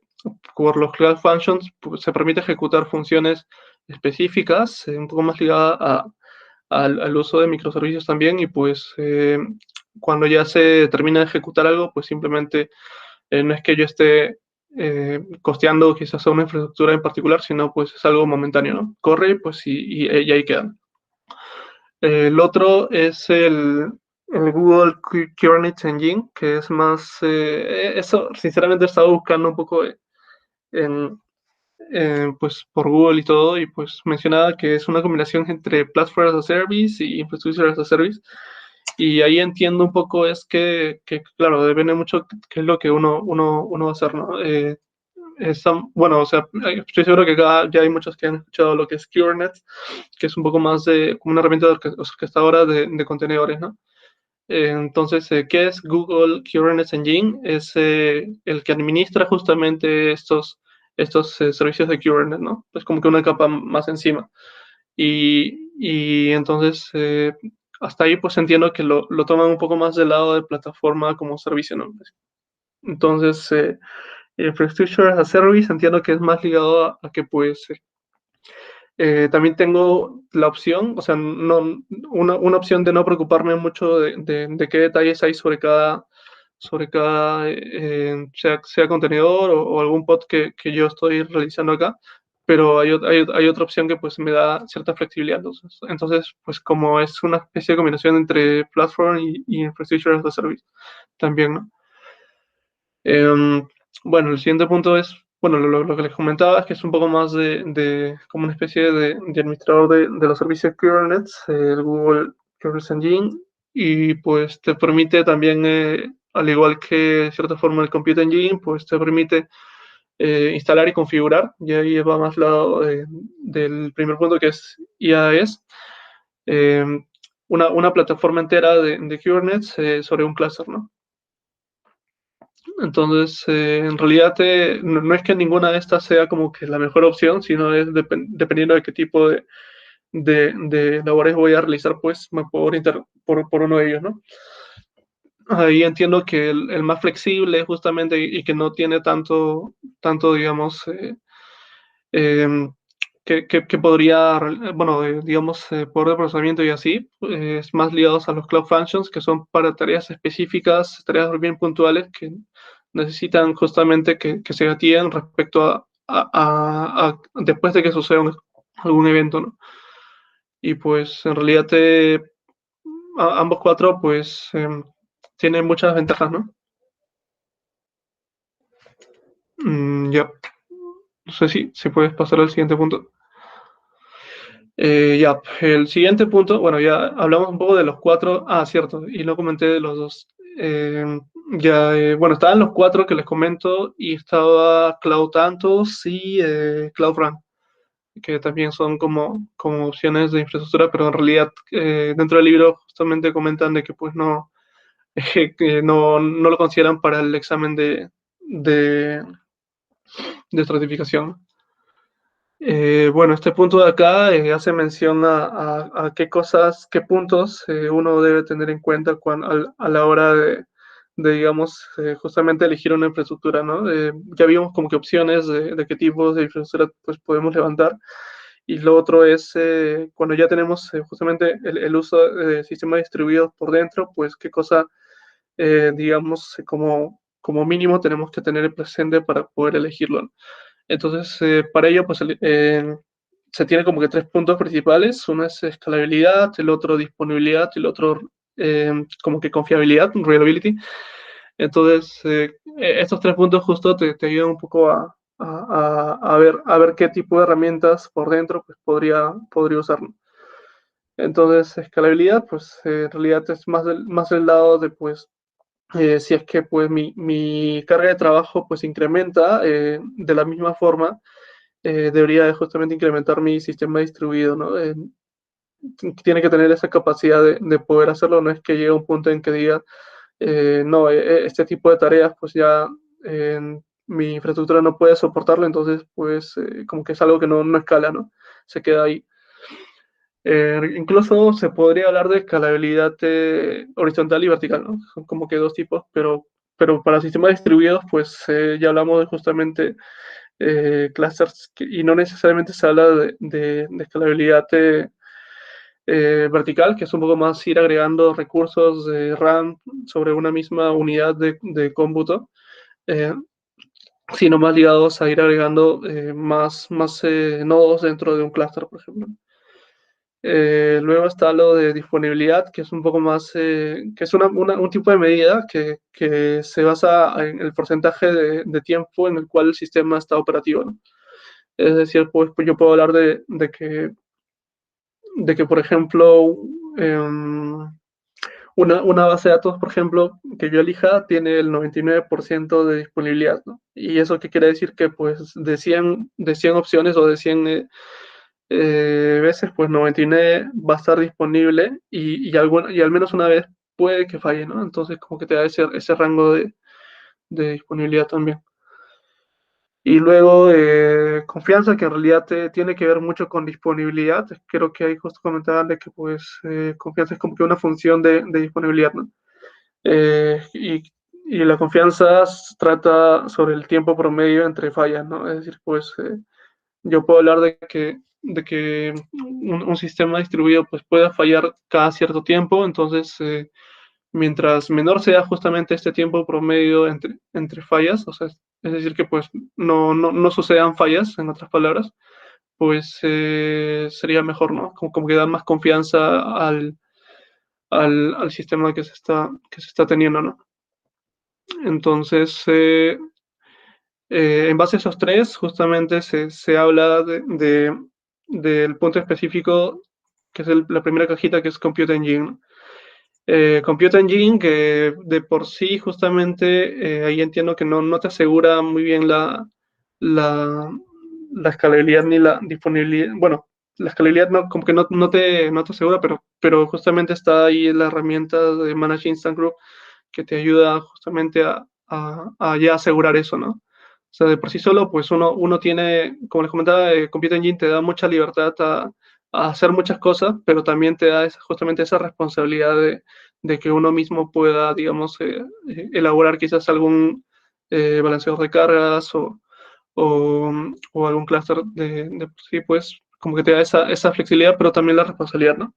por los Cloud Functions pues, se permite ejecutar funciones específicas, un poco más ligadas al uso de microservicios también, y pues cuando ya se termina de ejecutar algo, pues simplemente no es que yo esté costeando quizás a una infraestructura en particular, sino pues es algo momentáneo, ¿no? Corre pues y ahí queda. El otro es el Google Kubernetes Engine, que es más, eso sinceramente he estado buscando un poco en, pues por Google y todo, y pues mencionaba que es una combinación entre Platform as a Service y Infrastructure as a Service, y ahí entiendo un poco es que claro, depende mucho qué es lo que uno va a hacer, ¿no? Bueno, o sea, estoy seguro que acá ya hay muchos que han escuchado lo que es Kubernetes, que es un poco más como una herramienta orquestadora de contenedores, ¿no? Entonces, ¿qué es Google Kubernetes Engine? Es el que administra justamente estos servicios de Kubernetes, ¿no? Es como que una capa más encima. Y entonces, hasta ahí pues entiendo que lo toman un poco más del lado de plataforma como servicio, ¿no? Entonces, Infrastructure as a Service entiendo que es más ligado a que pues también tengo la opción, o sea, una opción de no preocuparme mucho de qué detalles hay sobre cada sea contenedor o algún pod que yo estoy realizando acá, pero hay otra opción que pues me da cierta flexibilidad. Entonces, pues como es una especie de combinación entre Platform y Infrastructure as a Service también, ¿no? Bueno, el siguiente punto es, bueno, lo que les comentaba es que es un poco más como una especie de administrador de los servicios Kubernetes, el Google Kubernetes Engine, y pues te permite también, al igual que de cierta forma el Compute Engine, pues te permite instalar y configurar, y ahí va más lado del primer punto que es IaaS, eh, una plataforma entera de Kubernetes sobre un cluster, ¿no? Entonces, en realidad no es que ninguna de estas sea como que la mejor opción, sino es dependiendo de qué tipo de labores voy a realizar, pues me puedo orientar por uno de ellos, ¿no? Ahí entiendo que el más flexible justamente y que no tiene tanto digamos, em, que podría, bueno, digamos, poder de procesamiento y así, es más ligados a los Cloud Functions, que son para tareas específicas, tareas bien puntuales que necesitan justamente que se gatillen respecto después de que suceda algún evento, ¿no? Y pues en realidad ambos cuatro pues tienen muchas ventajas, ¿no? Ya, no sé si puedes pasar al siguiente punto. Ya, el siguiente punto, bueno, ya hablamos un poco de los cuatro. Ah, cierto, y no comenté de los dos. Bueno, estaban los cuatro que les comento y estaba Cloud Antos y Cloud Run, que también son como opciones de infraestructura, pero en realidad dentro del libro justamente comentan de que pues no, que no lo consideran para el examen de, de certificación. Bueno, este punto de acá hace mención a qué cosas, qué puntos uno debe tener en cuenta a la hora digamos, justamente elegir una infraestructura, ¿no? Ya vimos como que opciones de qué tipos de infraestructura pues, podemos levantar. Y lo otro es cuando ya tenemos justamente el uso de sistemas distribuidos por dentro, pues qué cosa digamos, como mínimo tenemos que tener presente para poder elegirlo, ¿no? Entonces, para ello, pues se tiene como que tres puntos principales. Uno es escalabilidad, el otro disponibilidad y el otro como que confiabilidad, reliability. Entonces, estos tres puntos justo te ayudan un poco a ver qué tipo de herramientas por dentro pues, podría usar, ¿no? Entonces, escalabilidad, pues en realidad es más del lado de, pues, si es que pues mi carga de trabajo pues incrementa de la misma forma, debería de justamente incrementar mi sistema distribuido, ¿no? Tiene que tener esa capacidad de poder hacerlo, no es que llegue a un punto en que diga, no, este tipo de tareas pues ya mi infraestructura no puede soportarlo, entonces pues como que es algo que no escala, ¿no? Se queda ahí. Incluso se podría hablar de escalabilidad horizontal y vertical, ¿no? Son como que dos tipos, pero para sistemas distribuidos, pues ya hablamos de justamente clusters y no necesariamente se habla de escalabilidad vertical, que es un poco más ir agregando recursos de RAM sobre una misma unidad de cómputo, eh, sino más ligados a ir agregando más nodos dentro de un clúster, por ejemplo. Luego está lo de disponibilidad, que es un poco más, que es un tipo de medida que se basa en el porcentaje de tiempo en el cual el sistema está operativo, ¿no? Es decir, pues yo puedo hablar de que por ejemplo, una base de datos, por ejemplo, que yo elija, tiene el 99% de disponibilidad, ¿no? Y eso qué quiere decir que pues de 100 opciones o de 100 veces, pues 99 va a estar disponible y al menos una vez puede que falle, ¿no? Entonces como que te da ese rango de disponibilidad también. Y luego confianza, que en realidad tiene que ver mucho con disponibilidad. Creo que ahí justo comentaban de que pues confianza es como que una función de disponibilidad, ¿no? Eh, y, y la confianza trata sobre el tiempo promedio entre fallas, ¿no? Es decir, pues yo puedo hablar de que un sistema distribuido pues pueda fallar cada cierto tiempo, entonces mientras menor sea justamente este tiempo promedio entre fallas, o sea, es decir, que pues no sucedan fallas, en otras palabras, pues sería mejor, ¿no? Como que da más confianza al sistema que se está teniendo, ¿no? Entonces, en base a esos tres, justamente se habla del punto específico, que es la primera cajita, que es Compute Engine, ¿no? Compute Engine, que de por sí, justamente, ahí entiendo que no te asegura muy bien la, la escalabilidad ni la disponibilidad. Bueno, la escalabilidad como que no te asegura, pero justamente está ahí la herramienta de Manage Instant Group que te ayuda justamente a ya asegurar eso, ¿no? O sea, de por sí solo, pues uno tiene, como les comentaba, Compute Engine te da mucha libertad a hacer muchas cosas, pero también te da justamente esa responsabilidad de que uno mismo pueda, digamos, elaborar quizás algún balanceador de cargas o algún clúster sí, pues como que te da esa flexibilidad, pero también la responsabilidad, ¿no?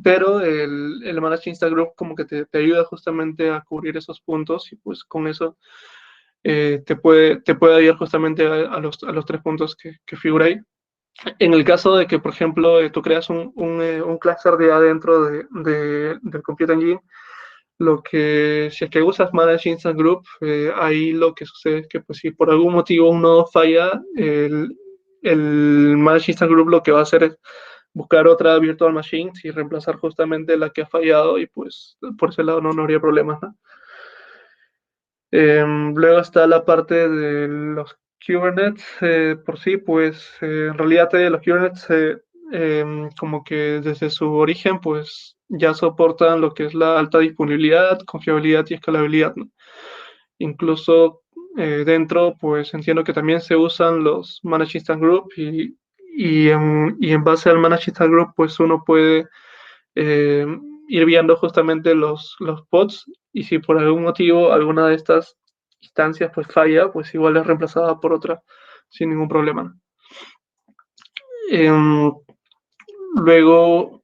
Pero el Managed Insta Group como que te ayuda justamente a cubrir esos puntos y pues con eso te puede ayudar justamente a los tres puntos que figura ahí. En el caso de que, por ejemplo, tú creas un clúster de adentro del Compute Engine, si es que usas Managed Instant Group, ahí lo que sucede es que pues, si por algún motivo un nodo falla, el Managed Instant Group lo que va a hacer es buscar otra virtual machine y reemplazar justamente la que ha fallado y pues por ese lado no habría problemas, ¿no? Luego está la parte de los Kubernetes, por sí, pues en realidad los Kubernetes como que desde su origen pues ya soportan lo que es la alta disponibilidad, confiabilidad y escalabilidad, ¿no? Incluso dentro pues entiendo que también se usan los Managed Instant Group y en base al Managed Instant Group pues uno puede eh, ir viendo justamente los pods y si por algún motivo alguna de estas instancias pues falla, pues igual es reemplazada por otra sin ningún problema. Luego,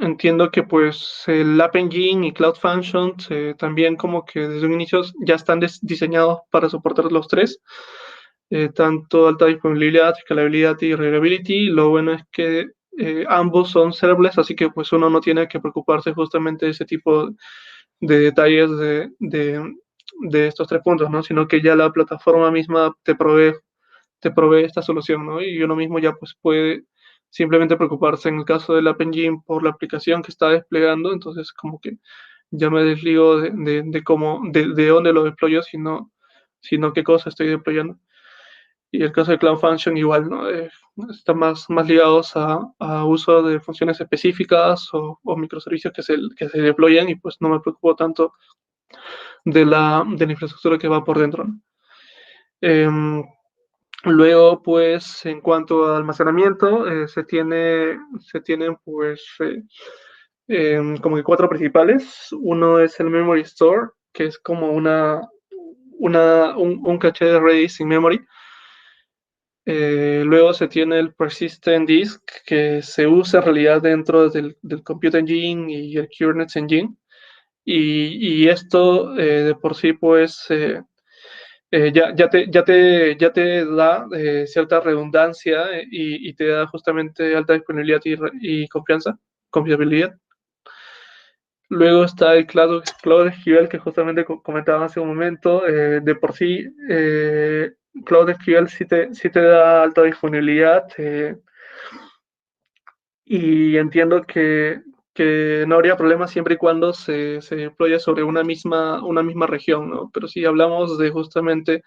entiendo que pues el App Engine y Cloud Functions también como que desde un inicio ya están diseñados para soportar los tres, tanto alta disponibilidad, escalabilidad y reliability. Lo bueno es que ambos son serverless, así que pues uno no tiene que preocuparse justamente de ese tipo de detalles de estos tres puntos, ¿no? Sino que ya la plataforma misma te provee esta solución, ¿no? Y uno mismo ya pues puede simplemente preocuparse en el caso del App Engine por la aplicación que está desplegando, entonces como que ya me desligo de cómo, de dónde lo deployo, sino qué cosa estoy deployando. Y el caso de Cloud Function igual, ¿no? Está más ligados a uso de funciones específicas o microservicios que se deployan y pues no me preocupo tanto de la infraestructura que va por dentro, ¿no? Luego, pues, en cuanto a almacenamiento, se tienen, pues, como que cuatro principales. Uno es el Memory Store, que es como un caché de Redis in memory. Luego se tiene el Persistent Disk, que se usa en realidad dentro del Compute Engine y el Kubernetes Engine. Y esto de por sí, pues, ya te da cierta redundancia y te da justamente alta disponibilidad y confiabilidad. Luego está el Cloud SQL que justamente comentaba hace un momento. De por sí, Cloud SQL sí te da alta disponibilidad y entiendo que no habría problema siempre y cuando se deploye sobre una misma región, ¿no? Pero si hablamos de justamente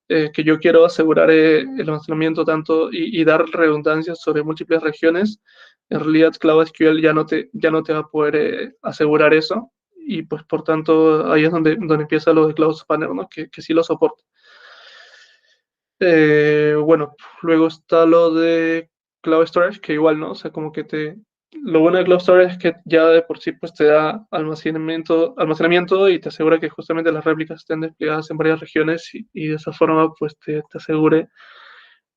que yo quiero asegurar el almacenamiento tanto y dar redundancias sobre múltiples regiones, en realidad Cloud SQL ya no te va a poder asegurar eso. Y pues por tanto ahí es donde empieza lo de Cloud Spanner, ¿no? Que sí lo soporta. Bueno, luego está lo de Cloud Storage, que igual, ¿no? O sea, como que lo bueno de Cloud Storage es que ya de por sí pues te da almacenamiento y te asegura que justamente las réplicas estén desplegadas en varias regiones y de esa forma pues te asegure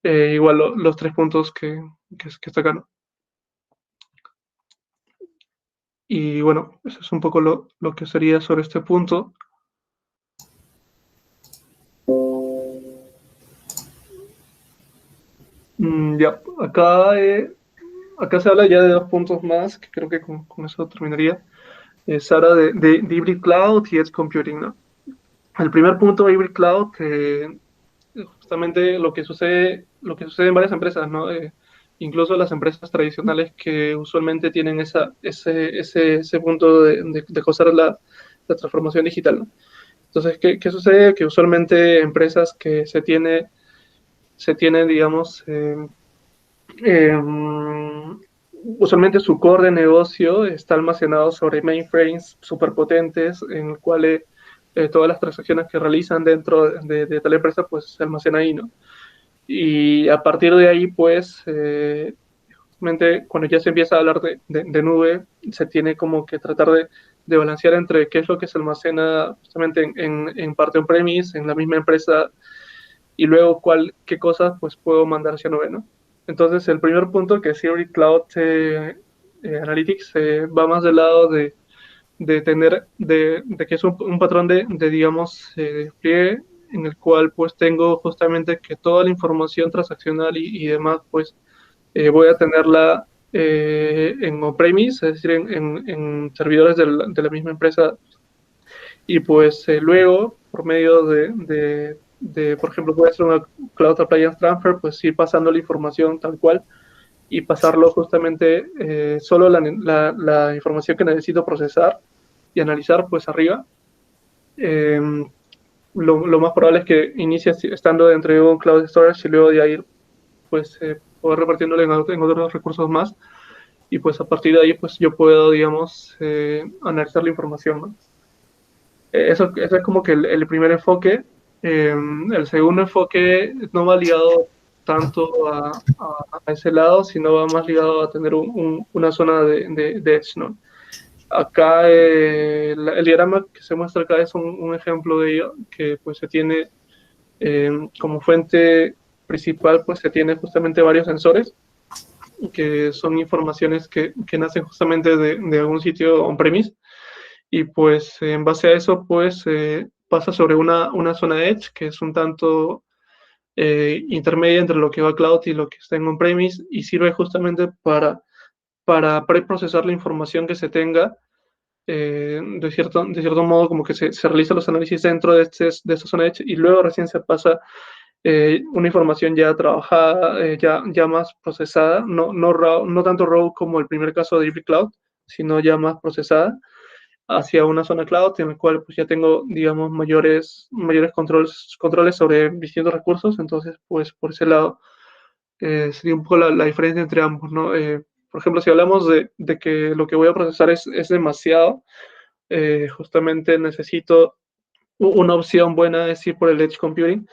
igual los tres puntos que está acá, ¿no? Y bueno, eso es un poco lo que sería sobre este punto. Ya, acá se habla ya de dos puntos más, que creo que con eso terminaría. Sara de Hybrid Cloud y Edge Computing, ¿no? El primer punto de Hybrid Cloud, justamente lo que sucede en varias empresas, ¿no? Incluso las empresas tradicionales que usualmente tienen ese punto de causar la transformación digital, ¿no? Entonces, ¿qué sucede? Que usualmente empresas que se tiene, digamos, usualmente su core de negocio está almacenado sobre mainframes superpotentes en el cual todas las transacciones que realizan dentro de tal empresa pues se almacena ahí, ¿no? Y a partir de ahí pues justamente cuando ya se empieza a hablar de nube se tiene como que tratar de balancear entre qué es lo que se almacena justamente en parte on-premise, en la misma empresa y luego qué cosas pues puedo mandar hacia nube, ¿no? Entonces el primer punto que es Hybrid Cloud Analytics va más del lado de que es un patrón digamos, despliegue en el cual pues tengo justamente que toda la información transaccional y demás pues voy a tenerla en on-premise, es decir, en servidores de la misma empresa y pues luego por medio por ejemplo, puede ser una Cloud Appliance Transfer, pues ir pasando la información tal cual y pasarlo justamente solo la información que necesito procesar y analizar pues arriba. Lo más probable es que inicie estando dentro de un Cloud Storage y luego de ahí pues poder repartiéndolo en otros recursos más y pues a partir de ahí pues yo puedo, digamos, analizar la información, ¿no? Eso es como que el primer enfoque. El segundo enfoque no va ligado tanto a ese lado, sino va más ligado a tener una zona de edge, ¿no? Acá el diagrama que se muestra acá es un ejemplo de ello, que pues se tiene como fuente principal, pues se tiene justamente varios sensores que son informaciones que nacen justamente de algún sitio on-premise, y pues en base a eso pues pasa sobre una zona edge que es un tanto intermedia entre lo que va a cloud y lo que está en on-premise, y sirve justamente para preprocesar la información que se tenga. De cierto modo, como que se realizan los análisis dentro de esta zona edge, y luego recién se pasa una información ya trabajada, ya más procesada, no tanto raw como el primer caso de Hybrid Cloud, sino ya más procesada hacia una zona cloud en la cual pues ya tengo, digamos, mayores controles sobre distintos recursos. Entonces, pues por ese lado sería un poco la diferencia entre ambos, ¿no? Por ejemplo, si hablamos de que lo que voy a procesar es demasiado, justamente necesito una opción buena, es ir por el Edge Computing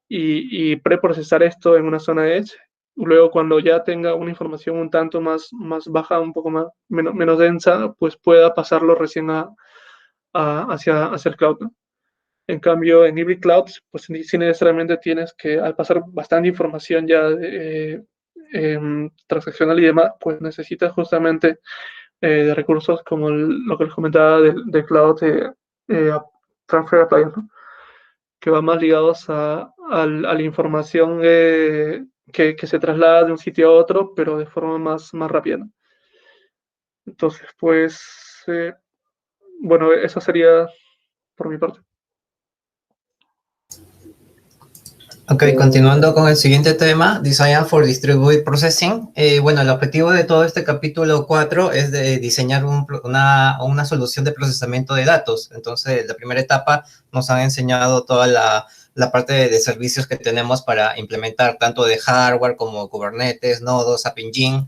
y preprocesar esto en una zona Edge. Luego, cuando ya tenga una información un tanto más baja, un poco menos densa, pues pueda pasarlo recién hacia el cloud, ¿no? En cambio, en Hybrid Cloud, pues sí necesariamente tienes que, al pasar bastante información ya transaccional y demás, pues necesitas justamente de recursos como lo que les comentaba del Cloud eh, Transfer Appliance, ¿no? Que van más ligados a la información que se traslada de un sitio a otro, pero de forma más rápida, ¿no? Entonces, pues, bueno, eso sería por mi parte. Ok, continuando con el siguiente tema, Design for Distributed Processing. Bueno, el objetivo de todo este capítulo 4 es de diseñar una solución de procesamiento de datos. Entonces, la primera etapa nos han enseñado toda la parte de servicios que tenemos para implementar tanto de hardware como Kubernetes, nodos, App Engine.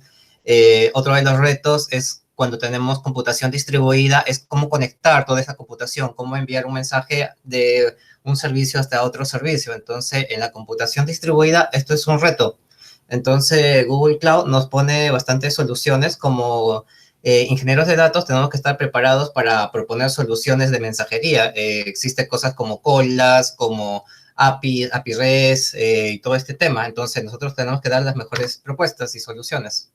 Otro de los retos es cuando tenemos computación distribuida, es cómo conectar toda esa computación, cómo enviar un mensaje de un servicio hasta otro servicio. Entonces, en la computación distribuida, esto es un reto. Entonces, Google Cloud nos pone bastantes soluciones. Como ingenieros de datos tenemos que estar preparados para proponer soluciones de mensajería. Existen cosas como colas, como API REST y todo este tema. Entonces, nosotros tenemos que dar las mejores propuestas y soluciones.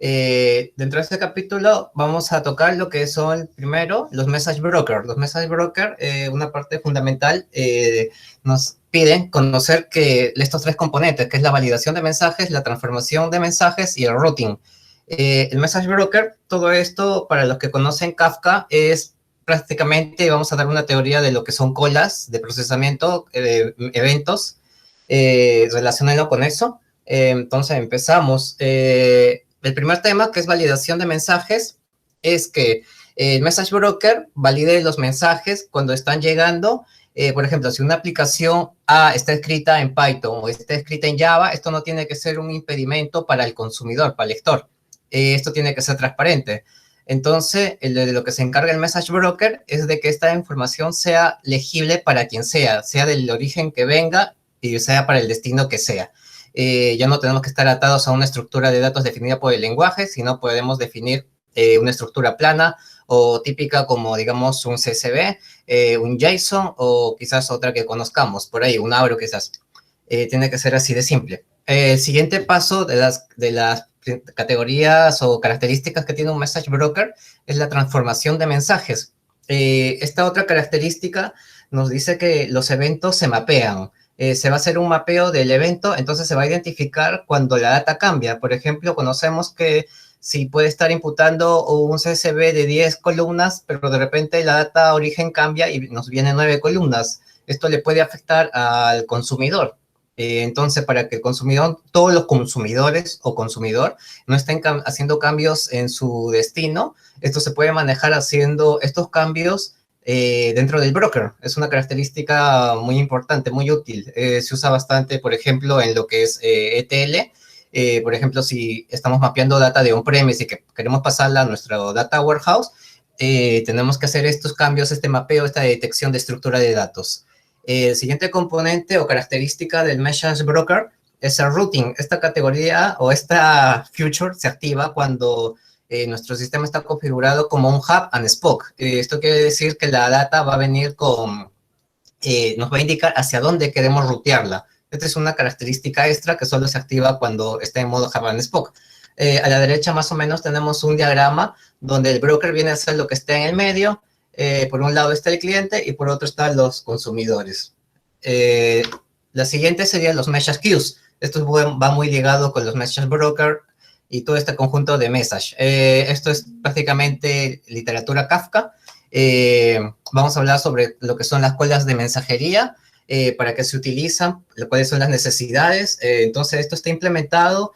Dentro de este capítulo vamos a tocar lo que son, primero, los message brokers. Los message brokers, una parte fundamental, nos piden conocer que estos tres componentes, que es la validación de mensajes, la transformación de mensajes y el routing. El message broker, todo esto, para los que conocen Kafka, es prácticamente, vamos a dar una teoría de lo que son colas de procesamiento, eventos, relacionado con eso. Entonces empezamos. El primer tema, que es validación de mensajes, es que el message broker valide los mensajes cuando están llegando. Por ejemplo, si una aplicación A está escrita en Python o está escrita en Java, esto no tiene que ser un impedimento para el consumidor, para el lector. Esto tiene que ser transparente. Entonces, de lo que se encarga el message broker es de que esta información sea legible para quien sea del origen que venga y sea para el destino que sea. Ya no tenemos que estar atados a una estructura de datos definida por el lenguaje, sino podemos definir una estructura plana o típica como, digamos, un CSV, un JSON o quizás otra que conozcamos, por ahí, un Avro quizás. Tiene que ser así de simple. El siguiente paso de las categorías o características que tiene un message broker es la transformación de mensajes. Esta otra característica nos dice que los eventos se mapean. Se va a hacer un mapeo del evento, entonces se va a identificar cuando la data cambia. Por ejemplo, conocemos que si puede estar imputando un CSV de 10 columnas, pero de repente la data origen cambia y nos viene 9 columnas. Esto le puede afectar al consumidor. Entonces, para que el consumidor, todos los consumidores o consumidor no estén haciendo cambios en su destino, esto se puede manejar haciendo estos cambios dentro del broker. Es una característica muy importante, muy útil. Se usa bastante, por ejemplo, en lo que es ETL. Por ejemplo, si estamos mapeando data de on-premise y que queremos pasarla a nuestro data warehouse, tenemos que hacer estos cambios, este mapeo, esta detección de estructura de datos. El siguiente componente o característica del message broker es el routing. Esta categoría o esta feature se activa cuando nuestro sistema está configurado como un hub and spoke. Esto quiere decir que la data va a venir nos va a indicar hacia dónde queremos rutearla. Esta es una característica extra que solo se activa cuando está en modo hub and spoke. A la derecha más o menos tenemos un diagrama donde el broker viene a ser lo que está en el medio. Por un lado está el cliente y por otro están los consumidores. La siguiente serían los message queues. Esto va muy ligado con los message broker y todo este conjunto de message. Esto es prácticamente literatura Kafka. Vamos a hablar sobre lo que son las colas de mensajería, para qué se utilizan, cuáles son las necesidades. Entonces, esto está implementado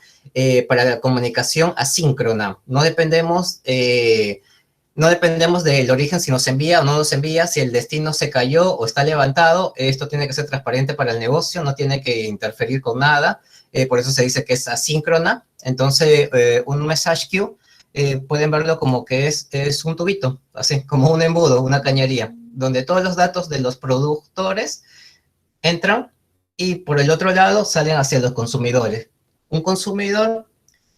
para la comunicación asíncrona. No dependemos del origen si nos envía o no nos envía, si el destino se cayó o está levantado. Esto tiene que ser transparente para el negocio, no tiene que interferir con nada. Por eso se dice que es asíncrona. Entonces, un message queue, pueden verlo como que es un tubito, así, como un embudo, una cañería, donde todos los datos de los productores entran y por el otro lado salen hacia los consumidores.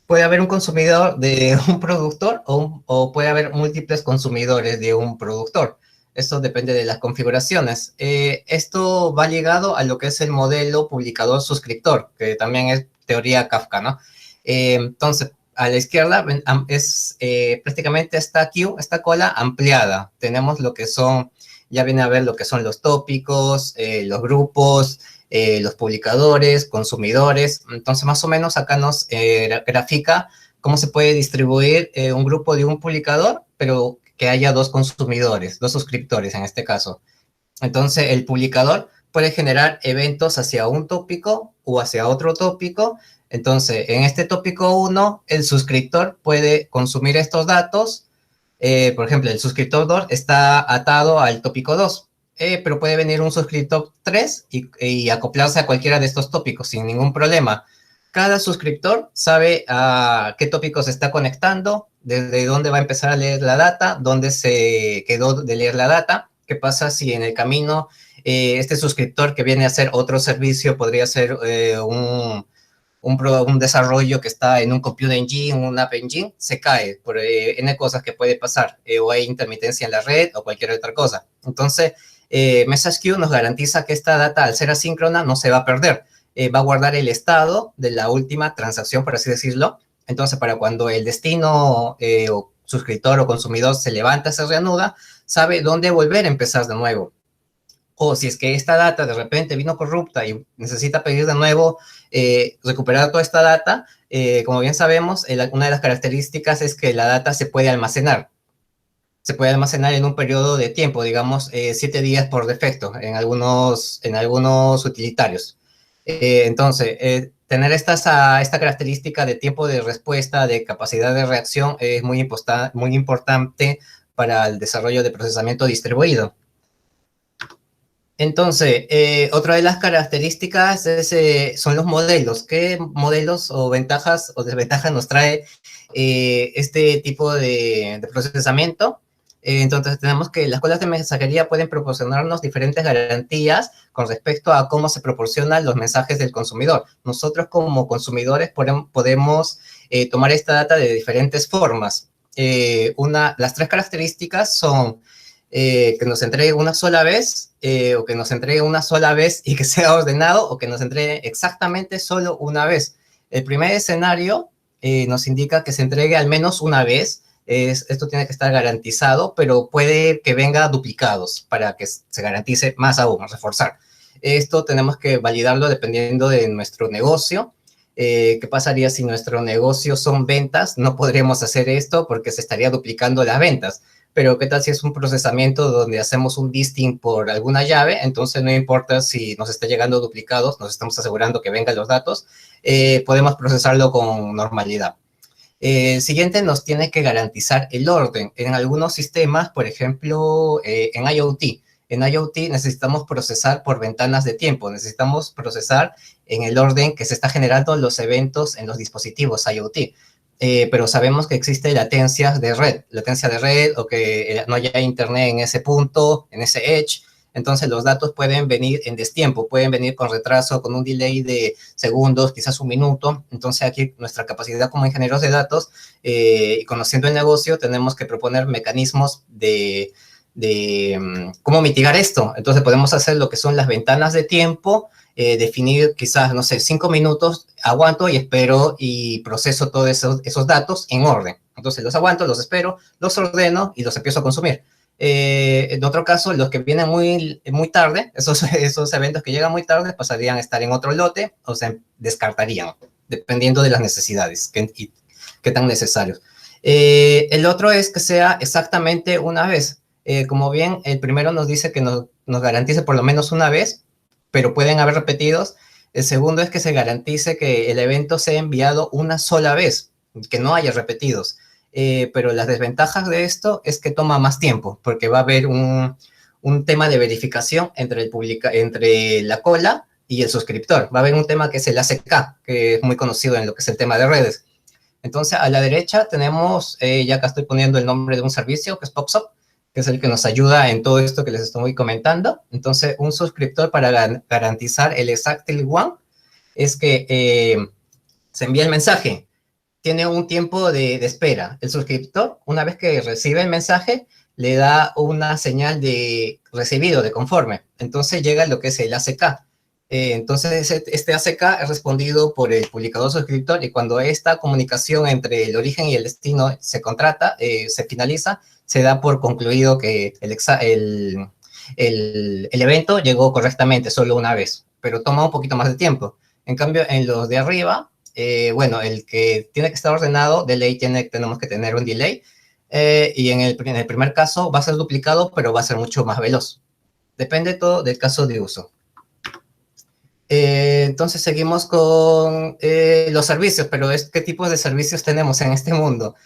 Puede haber un consumidor de un productor o puede haber múltiples consumidores de un productor. Esto depende de las configuraciones. Esto va ligado a lo que es el modelo publicador-suscriptor, que también es teoría Kafka, ¿no? Entonces, a la izquierda es prácticamente esta queue, esta cola ampliada. Tenemos lo que son, ya viene a ver lo que son los tópicos, los grupos, los publicadores, consumidores. Entonces, más o menos acá nos grafica cómo se puede distribuir un grupo de un publicador, pero que haya dos consumidores, dos suscriptores en este caso. Entonces, el publicador puede generar eventos hacia un tópico o hacia otro tópico. Entonces, en este tópico 1, el suscriptor puede consumir estos datos. Por ejemplo, el suscriptor 2 está atado al tópico 2, pero puede venir un suscriptor 3 y acoplarse a cualquiera de estos tópicos sin ningún problema. Cada suscriptor sabe a qué tópico se está conectando, desde dónde va a empezar a leer la data, dónde se quedó de leer la data, qué pasa si en el camino este suscriptor que viene a hacer otro servicio podría ser un desarrollo que está en un compute engine, un app engine, se cae por N cosas que puede pasar, o hay intermitencia en la red o cualquier otra cosa. Entonces, Message Queue nos garantiza que esta data, al ser asíncrona, no se va a perder. Va a guardar el estado de la última transacción, por así decirlo. Entonces, para cuando el destino o suscriptor o consumidor se levanta, se reanuda, sabe dónde volver a empezar de nuevo. O si es que esta data de repente vino corrupta y necesita pedir de nuevo recuperar toda esta data, como bien sabemos, una de las características es que la data se puede almacenar. Se puede almacenar en un periodo de tiempo, digamos 7 días por defecto en algunos utilitarios. Entonces, tener esta característica de tiempo de respuesta, de capacidad de reacción, es muy importante para el desarrollo de procesamiento distribuido. Entonces, otra de las características son los modelos. ¿Qué modelos o ventajas o desventajas nos trae este tipo de procesamiento? Entonces, tenemos que las colas de mensajería pueden proporcionarnos diferentes garantías con respecto a cómo se proporcionan los mensajes del consumidor. Nosotros como consumidores podemos tomar esta data de diferentes formas. Las 3 características son que nos entregue una sola vez, o que nos entregue una sola vez y que sea ordenado, o que nos entregue exactamente solo una vez. El primer escenario nos indica que se entregue al menos una vez. Esto tiene que estar garantizado, pero puede que venga duplicados para que se garantice más aún, reforzar. Esto tenemos que validarlo dependiendo de nuestro negocio. ¿Qué pasaría si nuestro negocio son ventas? No podríamos hacer esto porque se estaría duplicando las ventas. Pero ¿qué tal si es un procesamiento donde hacemos un distinct por alguna llave? Entonces no importa si nos está llegando duplicados, nos estamos asegurando que vengan los datos, podemos procesarlo con normalidad. Siguiente, nos tiene que garantizar el orden. En algunos sistemas, por ejemplo, en IoT necesitamos procesar por ventanas de tiempo, necesitamos procesar en el orden que se está generando los eventos en los dispositivos IoT. Pero sabemos que existe latencia de red, o que no haya internet en ese punto, en ese edge. Entonces, los datos pueden venir en destiempo, pueden venir con retraso, con un delay de segundos, quizás un minuto. Entonces, aquí nuestra capacidad como ingenieros de datos, y conociendo el negocio, tenemos que proponer mecanismos de cómo mitigar esto. Entonces, podemos hacer lo que son las ventanas de tiempo, definir quizás, no sé, 5 minutos, aguanto y espero y proceso todos esos datos en orden. Entonces los aguanto, los espero, los ordeno y los empiezo a consumir. En otro caso, los que vienen muy tarde, esos eventos que llegan muy tarde pasarían a estar en otro lote o se descartarían, dependiendo de las necesidades, qué tan necesarios. El otro es que sea exactamente una vez. Como bien, el primero nos dice que nos garantice por lo menos una vez, pero pueden haber repetidos. El segundo es que se garantice que el evento sea enviado una sola vez, que no haya repetidos. Pero las desventajas de esto es que toma más tiempo, porque va a haber un tema de verificación entre la cola y el suscriptor. Va a haber un tema que es el ACK, que es muy conocido en lo que es el tema de redes. Entonces, a la derecha tenemos, ya acá estoy poniendo el nombre de un servicio, que es PopSop, que es el que nos ayuda en todo esto que les estoy comentando. Entonces, un suscriptor para garantizar el Exactly One es que se envía el mensaje, tiene un tiempo de espera. El suscriptor, una vez que recibe el mensaje, le da una señal de recibido, de conforme. Entonces llega lo que es el ACK. Entonces este ACK es respondido por el publicador suscriptor y cuando esta comunicación entre el origen y el destino se finaliza, se da por concluido que el evento llegó correctamente solo una vez, pero toma un poquito más de tiempo. En cambio, en los de arriba, bueno, el que tiene que estar ordenado, de ley tenemos que tener un delay, y en el primer caso va a ser duplicado, pero va a ser mucho más veloz. Depende todo del caso de uso. Entonces seguimos con los servicios, pero ¿qué tipos de servicios tenemos en este mundo?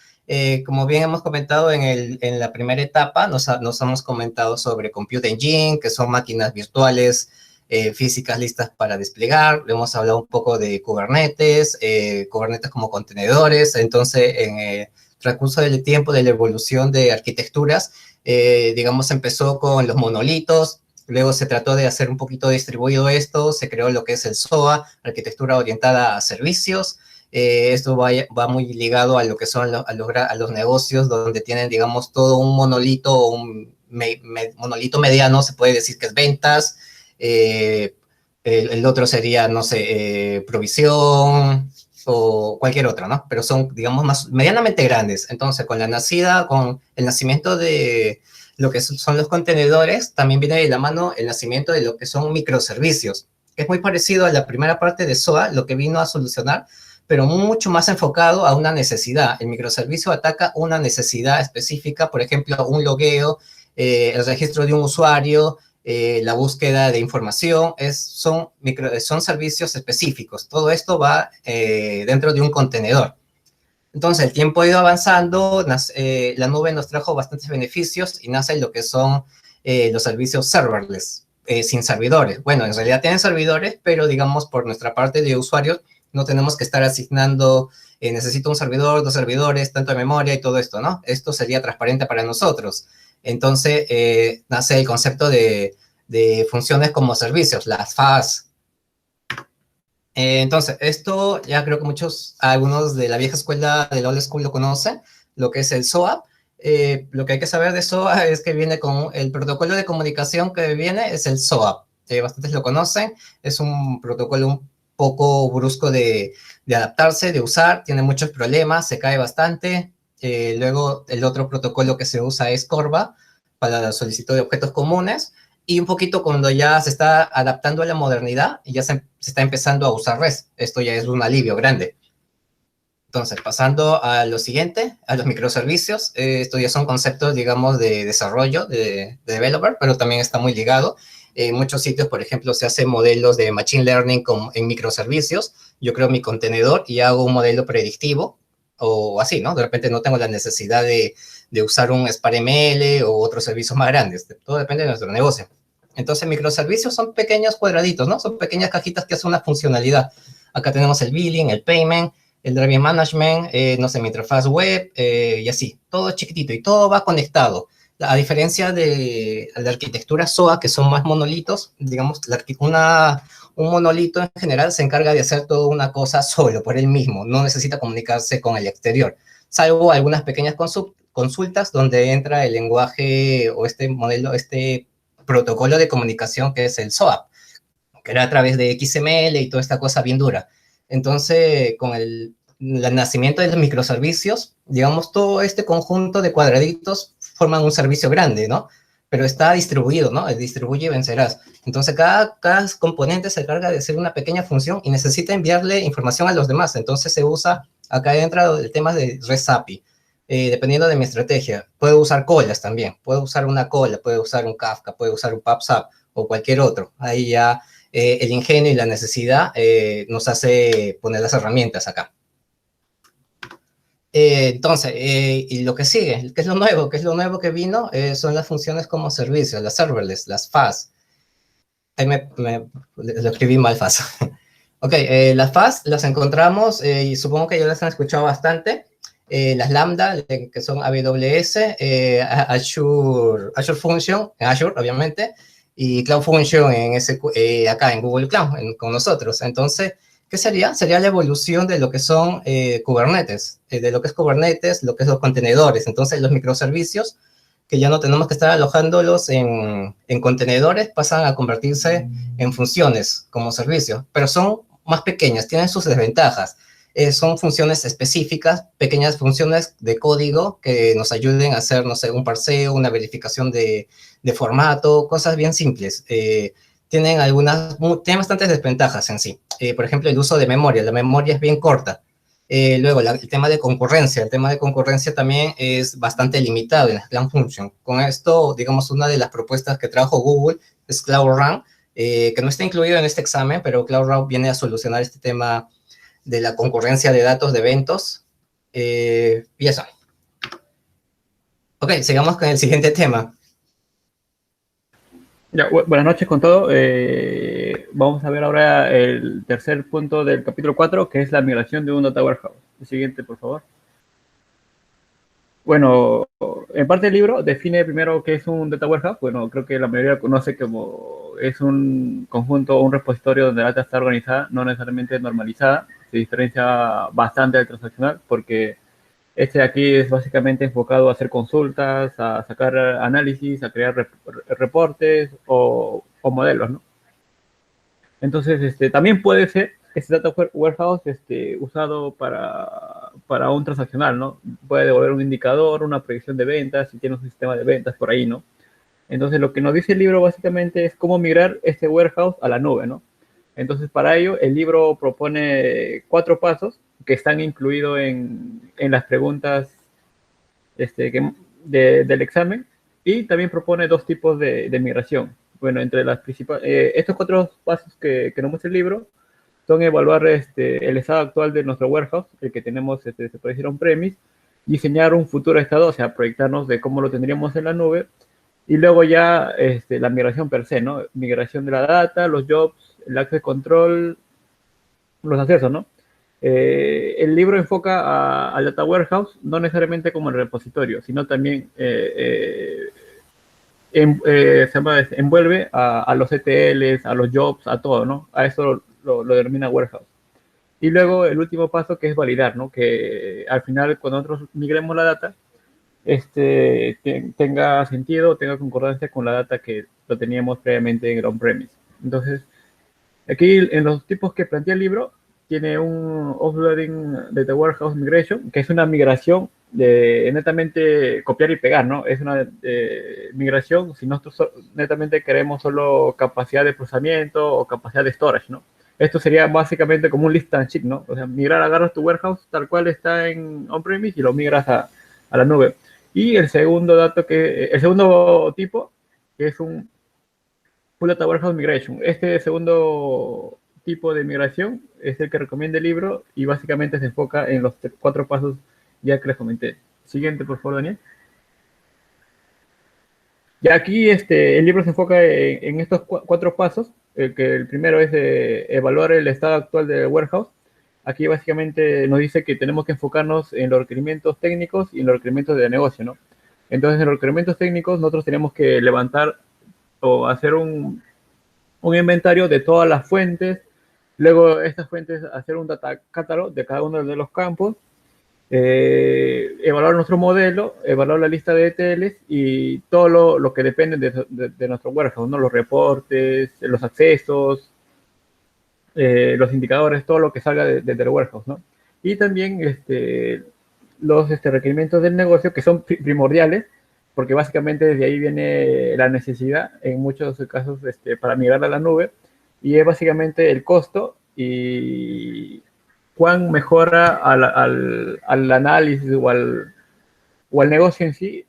Como bien hemos comentado en la primera etapa, nos hemos comentado sobre Compute Engine, que son máquinas virtuales físicas listas para desplegar. Hemos hablado un poco de Kubernetes, Kubernetes como contenedores. Entonces, en el transcurso del tiempo de la evolución de arquitecturas, digamos, empezó con los monolitos. Luego se trató de hacer un poquito distribuido esto, se creó lo que es el SOA, arquitectura orientada a servicios. Esto va muy ligado a lo que son a los negocios, donde tienen, digamos, todo un monolito, monolito mediano, se puede decir que es ventas. El otro sería, no sé, provisión o cualquier otra, ¿no? Pero son, digamos, medianamente grandes. Entonces, con el nacimiento de lo que son los contenedores, también viene de la mano el nacimiento de lo que son microservicios. Es muy parecido a la primera parte de SOA, lo que vino a solucionar, pero mucho más enfocado a una necesidad. El microservicio ataca una necesidad específica, por ejemplo, un logueo, el registro de un usuario, la búsqueda de información, son servicios específicos. Todo esto va dentro de un contenedor. Entonces, el tiempo ha ido avanzando, la nube nos trajo bastantes beneficios y nace lo que son los servicios serverless, sin servidores. Bueno, en realidad tienen servidores, pero digamos por nuestra parte de usuarios no tenemos que estar asignando, necesito un servidor, 2 servidores, tanto de memoria y todo esto, ¿no? Esto sería transparente para nosotros. Entonces, nace el concepto de funciones como servicios, las FaaS. Entonces, esto ya creo que algunos de la vieja escuela, del old school, lo conocen, lo que es el SOAP. Lo que hay que saber de SOAP es que viene con el protocolo de comunicación que viene, es el SOAP. Bastantes lo conocen, es un protocolo un poco brusco de adaptarse, de usar, tiene muchos problemas, se cae bastante. Luego, el otro protocolo que se usa es CORBA, para la solicitud de objetos comunes. Y un poquito cuando ya se está adaptando a la modernidad y ya se está empezando a usar REST. Esto ya es un alivio grande. Entonces, pasando a lo siguiente, a los microservicios. Estos ya son conceptos, digamos, de desarrollo, de developer, pero también está muy ligado. En muchos sitios, por ejemplo, se hacen modelos de machine learning en microservicios. Yo creo mi contenedor y hago un modelo predictivo o así, ¿no? De repente no tengo la necesidad de usar un SparML o otros servicios más grandes. Todo depende de nuestro negocio. Entonces, microservicios son pequeños cuadraditos, ¿no? Son pequeñas cajitas que hacen una funcionalidad. Acá tenemos el billing, el payment, el driving management, no sé, mi interfaz web, y así. Todo chiquitito y todo va conectado. A diferencia de la arquitectura SOA, que son más monolitos, digamos, un monolito en general se encarga de hacer toda una cosa solo, por él mismo. No necesita comunicarse con el exterior, salvo algunas pequeñas consultas donde entra el lenguaje o este protocolo de comunicación que es el SOAP, que era a través de XML y toda esta cosa bien dura. Entonces, con el nacimiento de los microservicios, digamos, todo este conjunto de cuadraditos forman un servicio grande, ¿no? Pero está distribuido, ¿no? El distribuye y vencerás. Entonces, cada componente se encarga de hacer una pequeña función y necesita enviarle información a los demás. Entonces, se usa, acá entra el tema de REST API. Dependiendo de mi estrategia, puedo usar colas también. Puedo usar una cola, puedo usar un Kafka, puedo usar un PubSub o cualquier otro. Ahí ya el ingenio y la necesidad nos hace poner las herramientas acá. Entonces, y lo que sigue, ¿qué es lo nuevo? ¿Qué es lo nuevo que vino? Son las funciones como servicio, las serverless, las FAS. Ahí lo escribí mal, FAS. Ok, las FAS las encontramos, y supongo que ya las han escuchado bastante. Las Lambda, que son AWS, Azure Function, en Azure, obviamente, y Cloud Function acá en Google Cloud, con nosotros. Entonces, ¿qué sería? Sería la evolución de lo que son Kubernetes, de lo que es Kubernetes, lo que es los contenedores. Entonces, los microservicios, que ya no tenemos que estar alojándolos en contenedores, pasan a convertirse en funciones como servicios, pero son más pequeñas, tienen sus desventajas. Son funciones específicas, pequeñas funciones de código que nos ayuden a hacer, no sé, un parseo, una verificación de formato, cosas bien simples. Tienen bastantes desventajas en sí. Por ejemplo, el uso de memoria. La memoria es bien corta. Luego, el tema de concurrencia. El tema de concurrencia también es bastante limitado en la Cloud Function. Con esto, digamos, una de las propuestas que trajo Google es Cloud Run, que no está incluido en este examen, pero Cloud Run viene a solucionar este tema de la concurrencia de datos de eventos. Y eso. Ok, sigamos con el siguiente tema. Ya, buenas noches con todo. Vamos a ver ahora el tercer punto del capítulo 4, que es la migración de un data warehouse. El siguiente, por favor. Bueno, en parte del libro define primero qué es un data warehouse. Bueno, creo que la mayoría conoce como es un conjunto o un repositorio donde la data está organizada, no necesariamente normalizada. Se diferencia bastante del transaccional porque este de aquí es básicamente enfocado a hacer consultas, a sacar análisis, a crear reportes o modelos, ¿no? Entonces, también puede ser este data warehouse usado para un transaccional, ¿no? Puede devolver un indicador, una predicción de ventas, si tiene un sistema de ventas por ahí, ¿no? Entonces, lo que nos dice el libro básicamente es cómo migrar este warehouse a la nube, ¿no? Entonces, para ello, el libro propone 4 pasos que están incluidos en las preguntas del examen, y también propone 2 tipos de migración. Bueno, entre las principales, estos 4 pasos que nos muestra el libro son evaluar el estado actual de nuestro warehouse, el que tenemos, se puede decir on-premise, diseñar un futuro estado, o sea, proyectarnos de cómo lo tendríamos en la nube, y luego ya la migración per se, ¿no? Migración de la data, los jobs, el access control, los accesos, ¿no? El libro enfoca al data warehouse no necesariamente como el repositorio, sino también envuelve a los ETLs, a los jobs, a todo, ¿no? A eso lo denomina warehouse. Y luego el último paso, que es validar, ¿no? Que al final, cuando nosotros migremos la data, tenga sentido, tenga concordancia con la data que lo teníamos previamente en el on-premise. Entonces, aquí en los tipos que plantea el libro, tiene un offloading data warehouse migration, que es una migración de netamente copiar y pegar, ¿no? Es una migración si nosotros netamente queremos solo capacidad de procesamiento o capacidad de storage, ¿no? Esto sería básicamente como un lift and shift, ¿no? O sea, agarras tu warehouse tal cual está en on-premise y lo migras a la nube. Y el segundo tipo, que es un Full Data Warehouse Migration. Este segundo tipo de migración es el que recomienda el libro y básicamente se enfoca en los 4 pasos ya que les comenté. Siguiente, por favor, Daniel. Ya aquí el libro se enfoca en estos 4 pasos, que el primero es evaluar el estado actual del warehouse. Aquí básicamente nos dice que tenemos que enfocarnos en los requerimientos técnicos y en los requerimientos de negocio, ¿no? Entonces, en los requerimientos técnicos nosotros tenemos que levantar o hacer un inventario de todas las fuentes, luego estas fuentes hacer un data catalog de cada uno de los campos, evaluar nuestro modelo, evaluar la lista de ETLs y todo lo que depende de nuestro warehouse, ¿no? Los reportes, los accesos, los indicadores, todo lo que salga del warehouse, ¿no? Y también los requerimientos del negocio que son primordiales, porque básicamente desde ahí viene la necesidad, en muchos casos, para migrar a la nube, y es básicamente el costo y cuán mejora al análisis o al negocio en sí,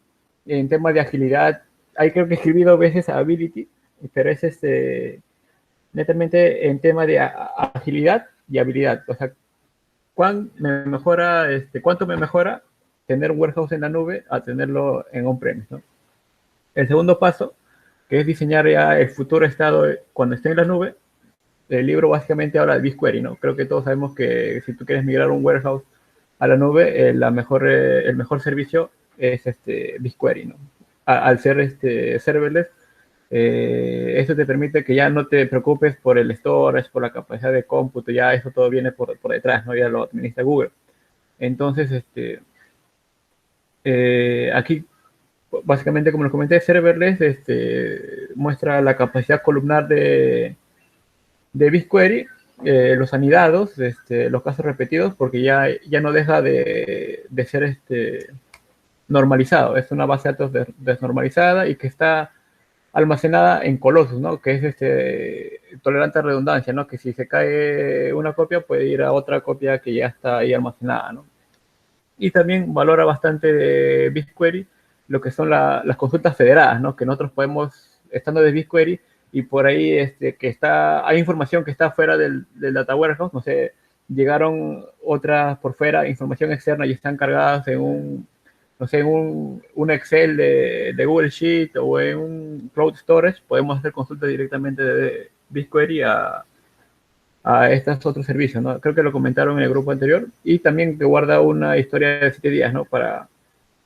en temas de agilidad. Ahí creo que he escribido a veces ability, pero es netamente en tema de agilidad y habilidad. O sea, cuánto me mejora tener un warehouse en la nube a tenerlo en on-premise, ¿no? El segundo paso, que es diseñar ya el futuro estado cuando esté en la nube. El libro básicamente habla de BigQuery, ¿no? Creo que todos sabemos que si tú quieres migrar un warehouse a la nube, el mejor servicio es BigQuery, ¿no? Al ser serverless, eso te permite que ya no te preocupes por el storage, por la capacidad de cómputo, ya eso todo viene por detrás, ¿no? Ya lo administra Google. Entonces, aquí, básicamente, como les comenté, serverless muestra la capacidad columnar de BigQuery, los anidados, los casos repetidos, porque ya no deja de ser normalizado. Es una base de datos desnormalizada y que está almacenada en Colossus, ¿no? Que es tolerante a redundancia, ¿no? Que si se cae una copia puede ir a otra copia que ya está ahí almacenada, ¿no? Y también valora bastante de BigQuery lo que son las consultas federadas, ¿no? Que nosotros podemos, estando de BigQuery, y por ahí hay información que está fuera del data warehouse, no sé, llegaron otras por fuera, información externa y están cargadas en no sé, en un Excel de Google Sheet o en un Cloud Storage, podemos hacer consultas directamente de BigQuery a estos otros servicios, ¿no? Creo que lo comentaron en el grupo anterior, y también que guarda una historia de 7 días, ¿no? Para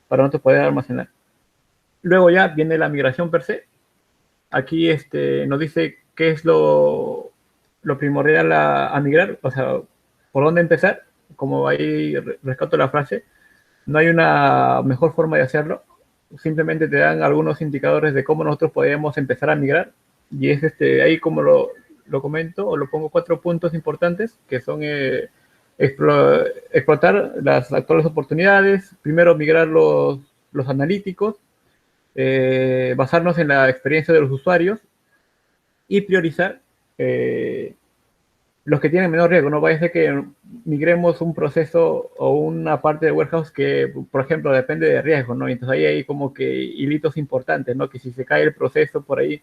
nosotros poder almacenar. Luego ya viene la migración per se. Aquí nos dice qué es lo primordial a migrar, o sea, por dónde empezar. Como ahí rescato la frase, no hay una mejor forma de hacerlo. Simplemente te dan algunos indicadores de cómo nosotros podemos empezar a migrar, y es ahí como lo comento, o lo pongo 4 puntos importantes, que son explotar las actuales oportunidades, primero migrar los analíticos, basarnos en la experiencia de los usuarios y priorizar los que tienen menor riesgo. No vaya a ser que migremos un proceso o una parte de warehouse que, por ejemplo, depende de riesgo, ¿no? Y entonces ahí hay como que hilitos importantes, ¿no? Que si se cae el proceso por ahí,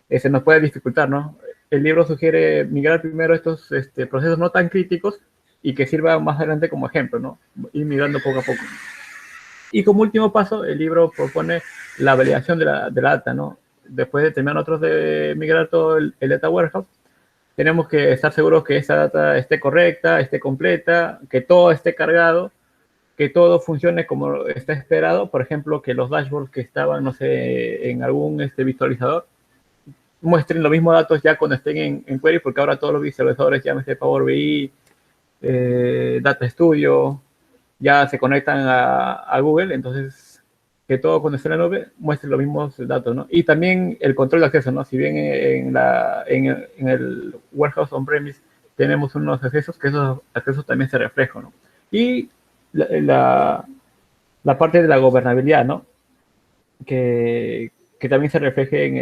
se nos puede dificultar, ¿no? El libro sugiere migrar primero estos procesos no tan críticos y que sirva más adelante como ejemplo, ¿no? Ir migrando poco a poco. Y como último paso, el libro propone la validación de la data, ¿no? Después de terminar nosotros de migrar todo el data warehouse, tenemos que estar seguros que esa data esté correcta, esté completa, que todo esté cargado, que todo funcione como está esperado. Por ejemplo, que los dashboards que estaban, no sé, en algún visualizador, muestren los mismos datos ya cuando estén en query, porque ahora todos los visualizadores, llámese Power BI, Data Studio, ya se conectan a Google, entonces que todo cuando esté en la nube muestre los mismos datos, ¿no? Y también el control de acceso, ¿no? Si bien en el warehouse on-premise tenemos unos accesos, que esos accesos también se reflejan, ¿no? Y la parte de la gobernabilidad, ¿no? Que también se refleje en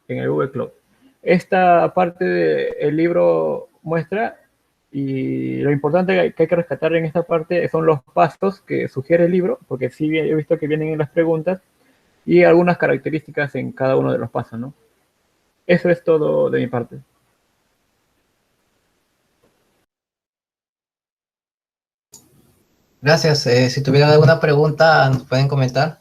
el Google Cloud. Esta parte del libro muestra, y lo importante que hay que rescatar en esta parte son los pasos que sugiere el libro, porque sí he visto que vienen en las preguntas, y algunas características en cada uno de los pasos, ¿no? Eso es todo de mi parte. Gracias. Si tuvieran alguna pregunta, nos pueden comentar.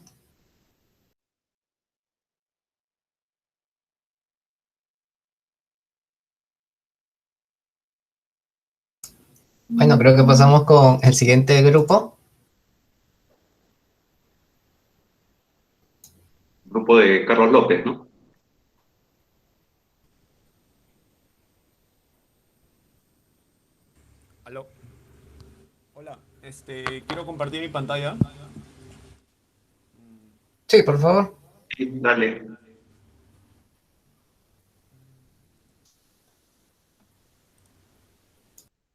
Bueno, creo que pasamos con el siguiente grupo. Grupo de Carlos López, ¿no? Aló. Hola, quiero compartir mi pantalla. Sí, por favor. Sí, dale.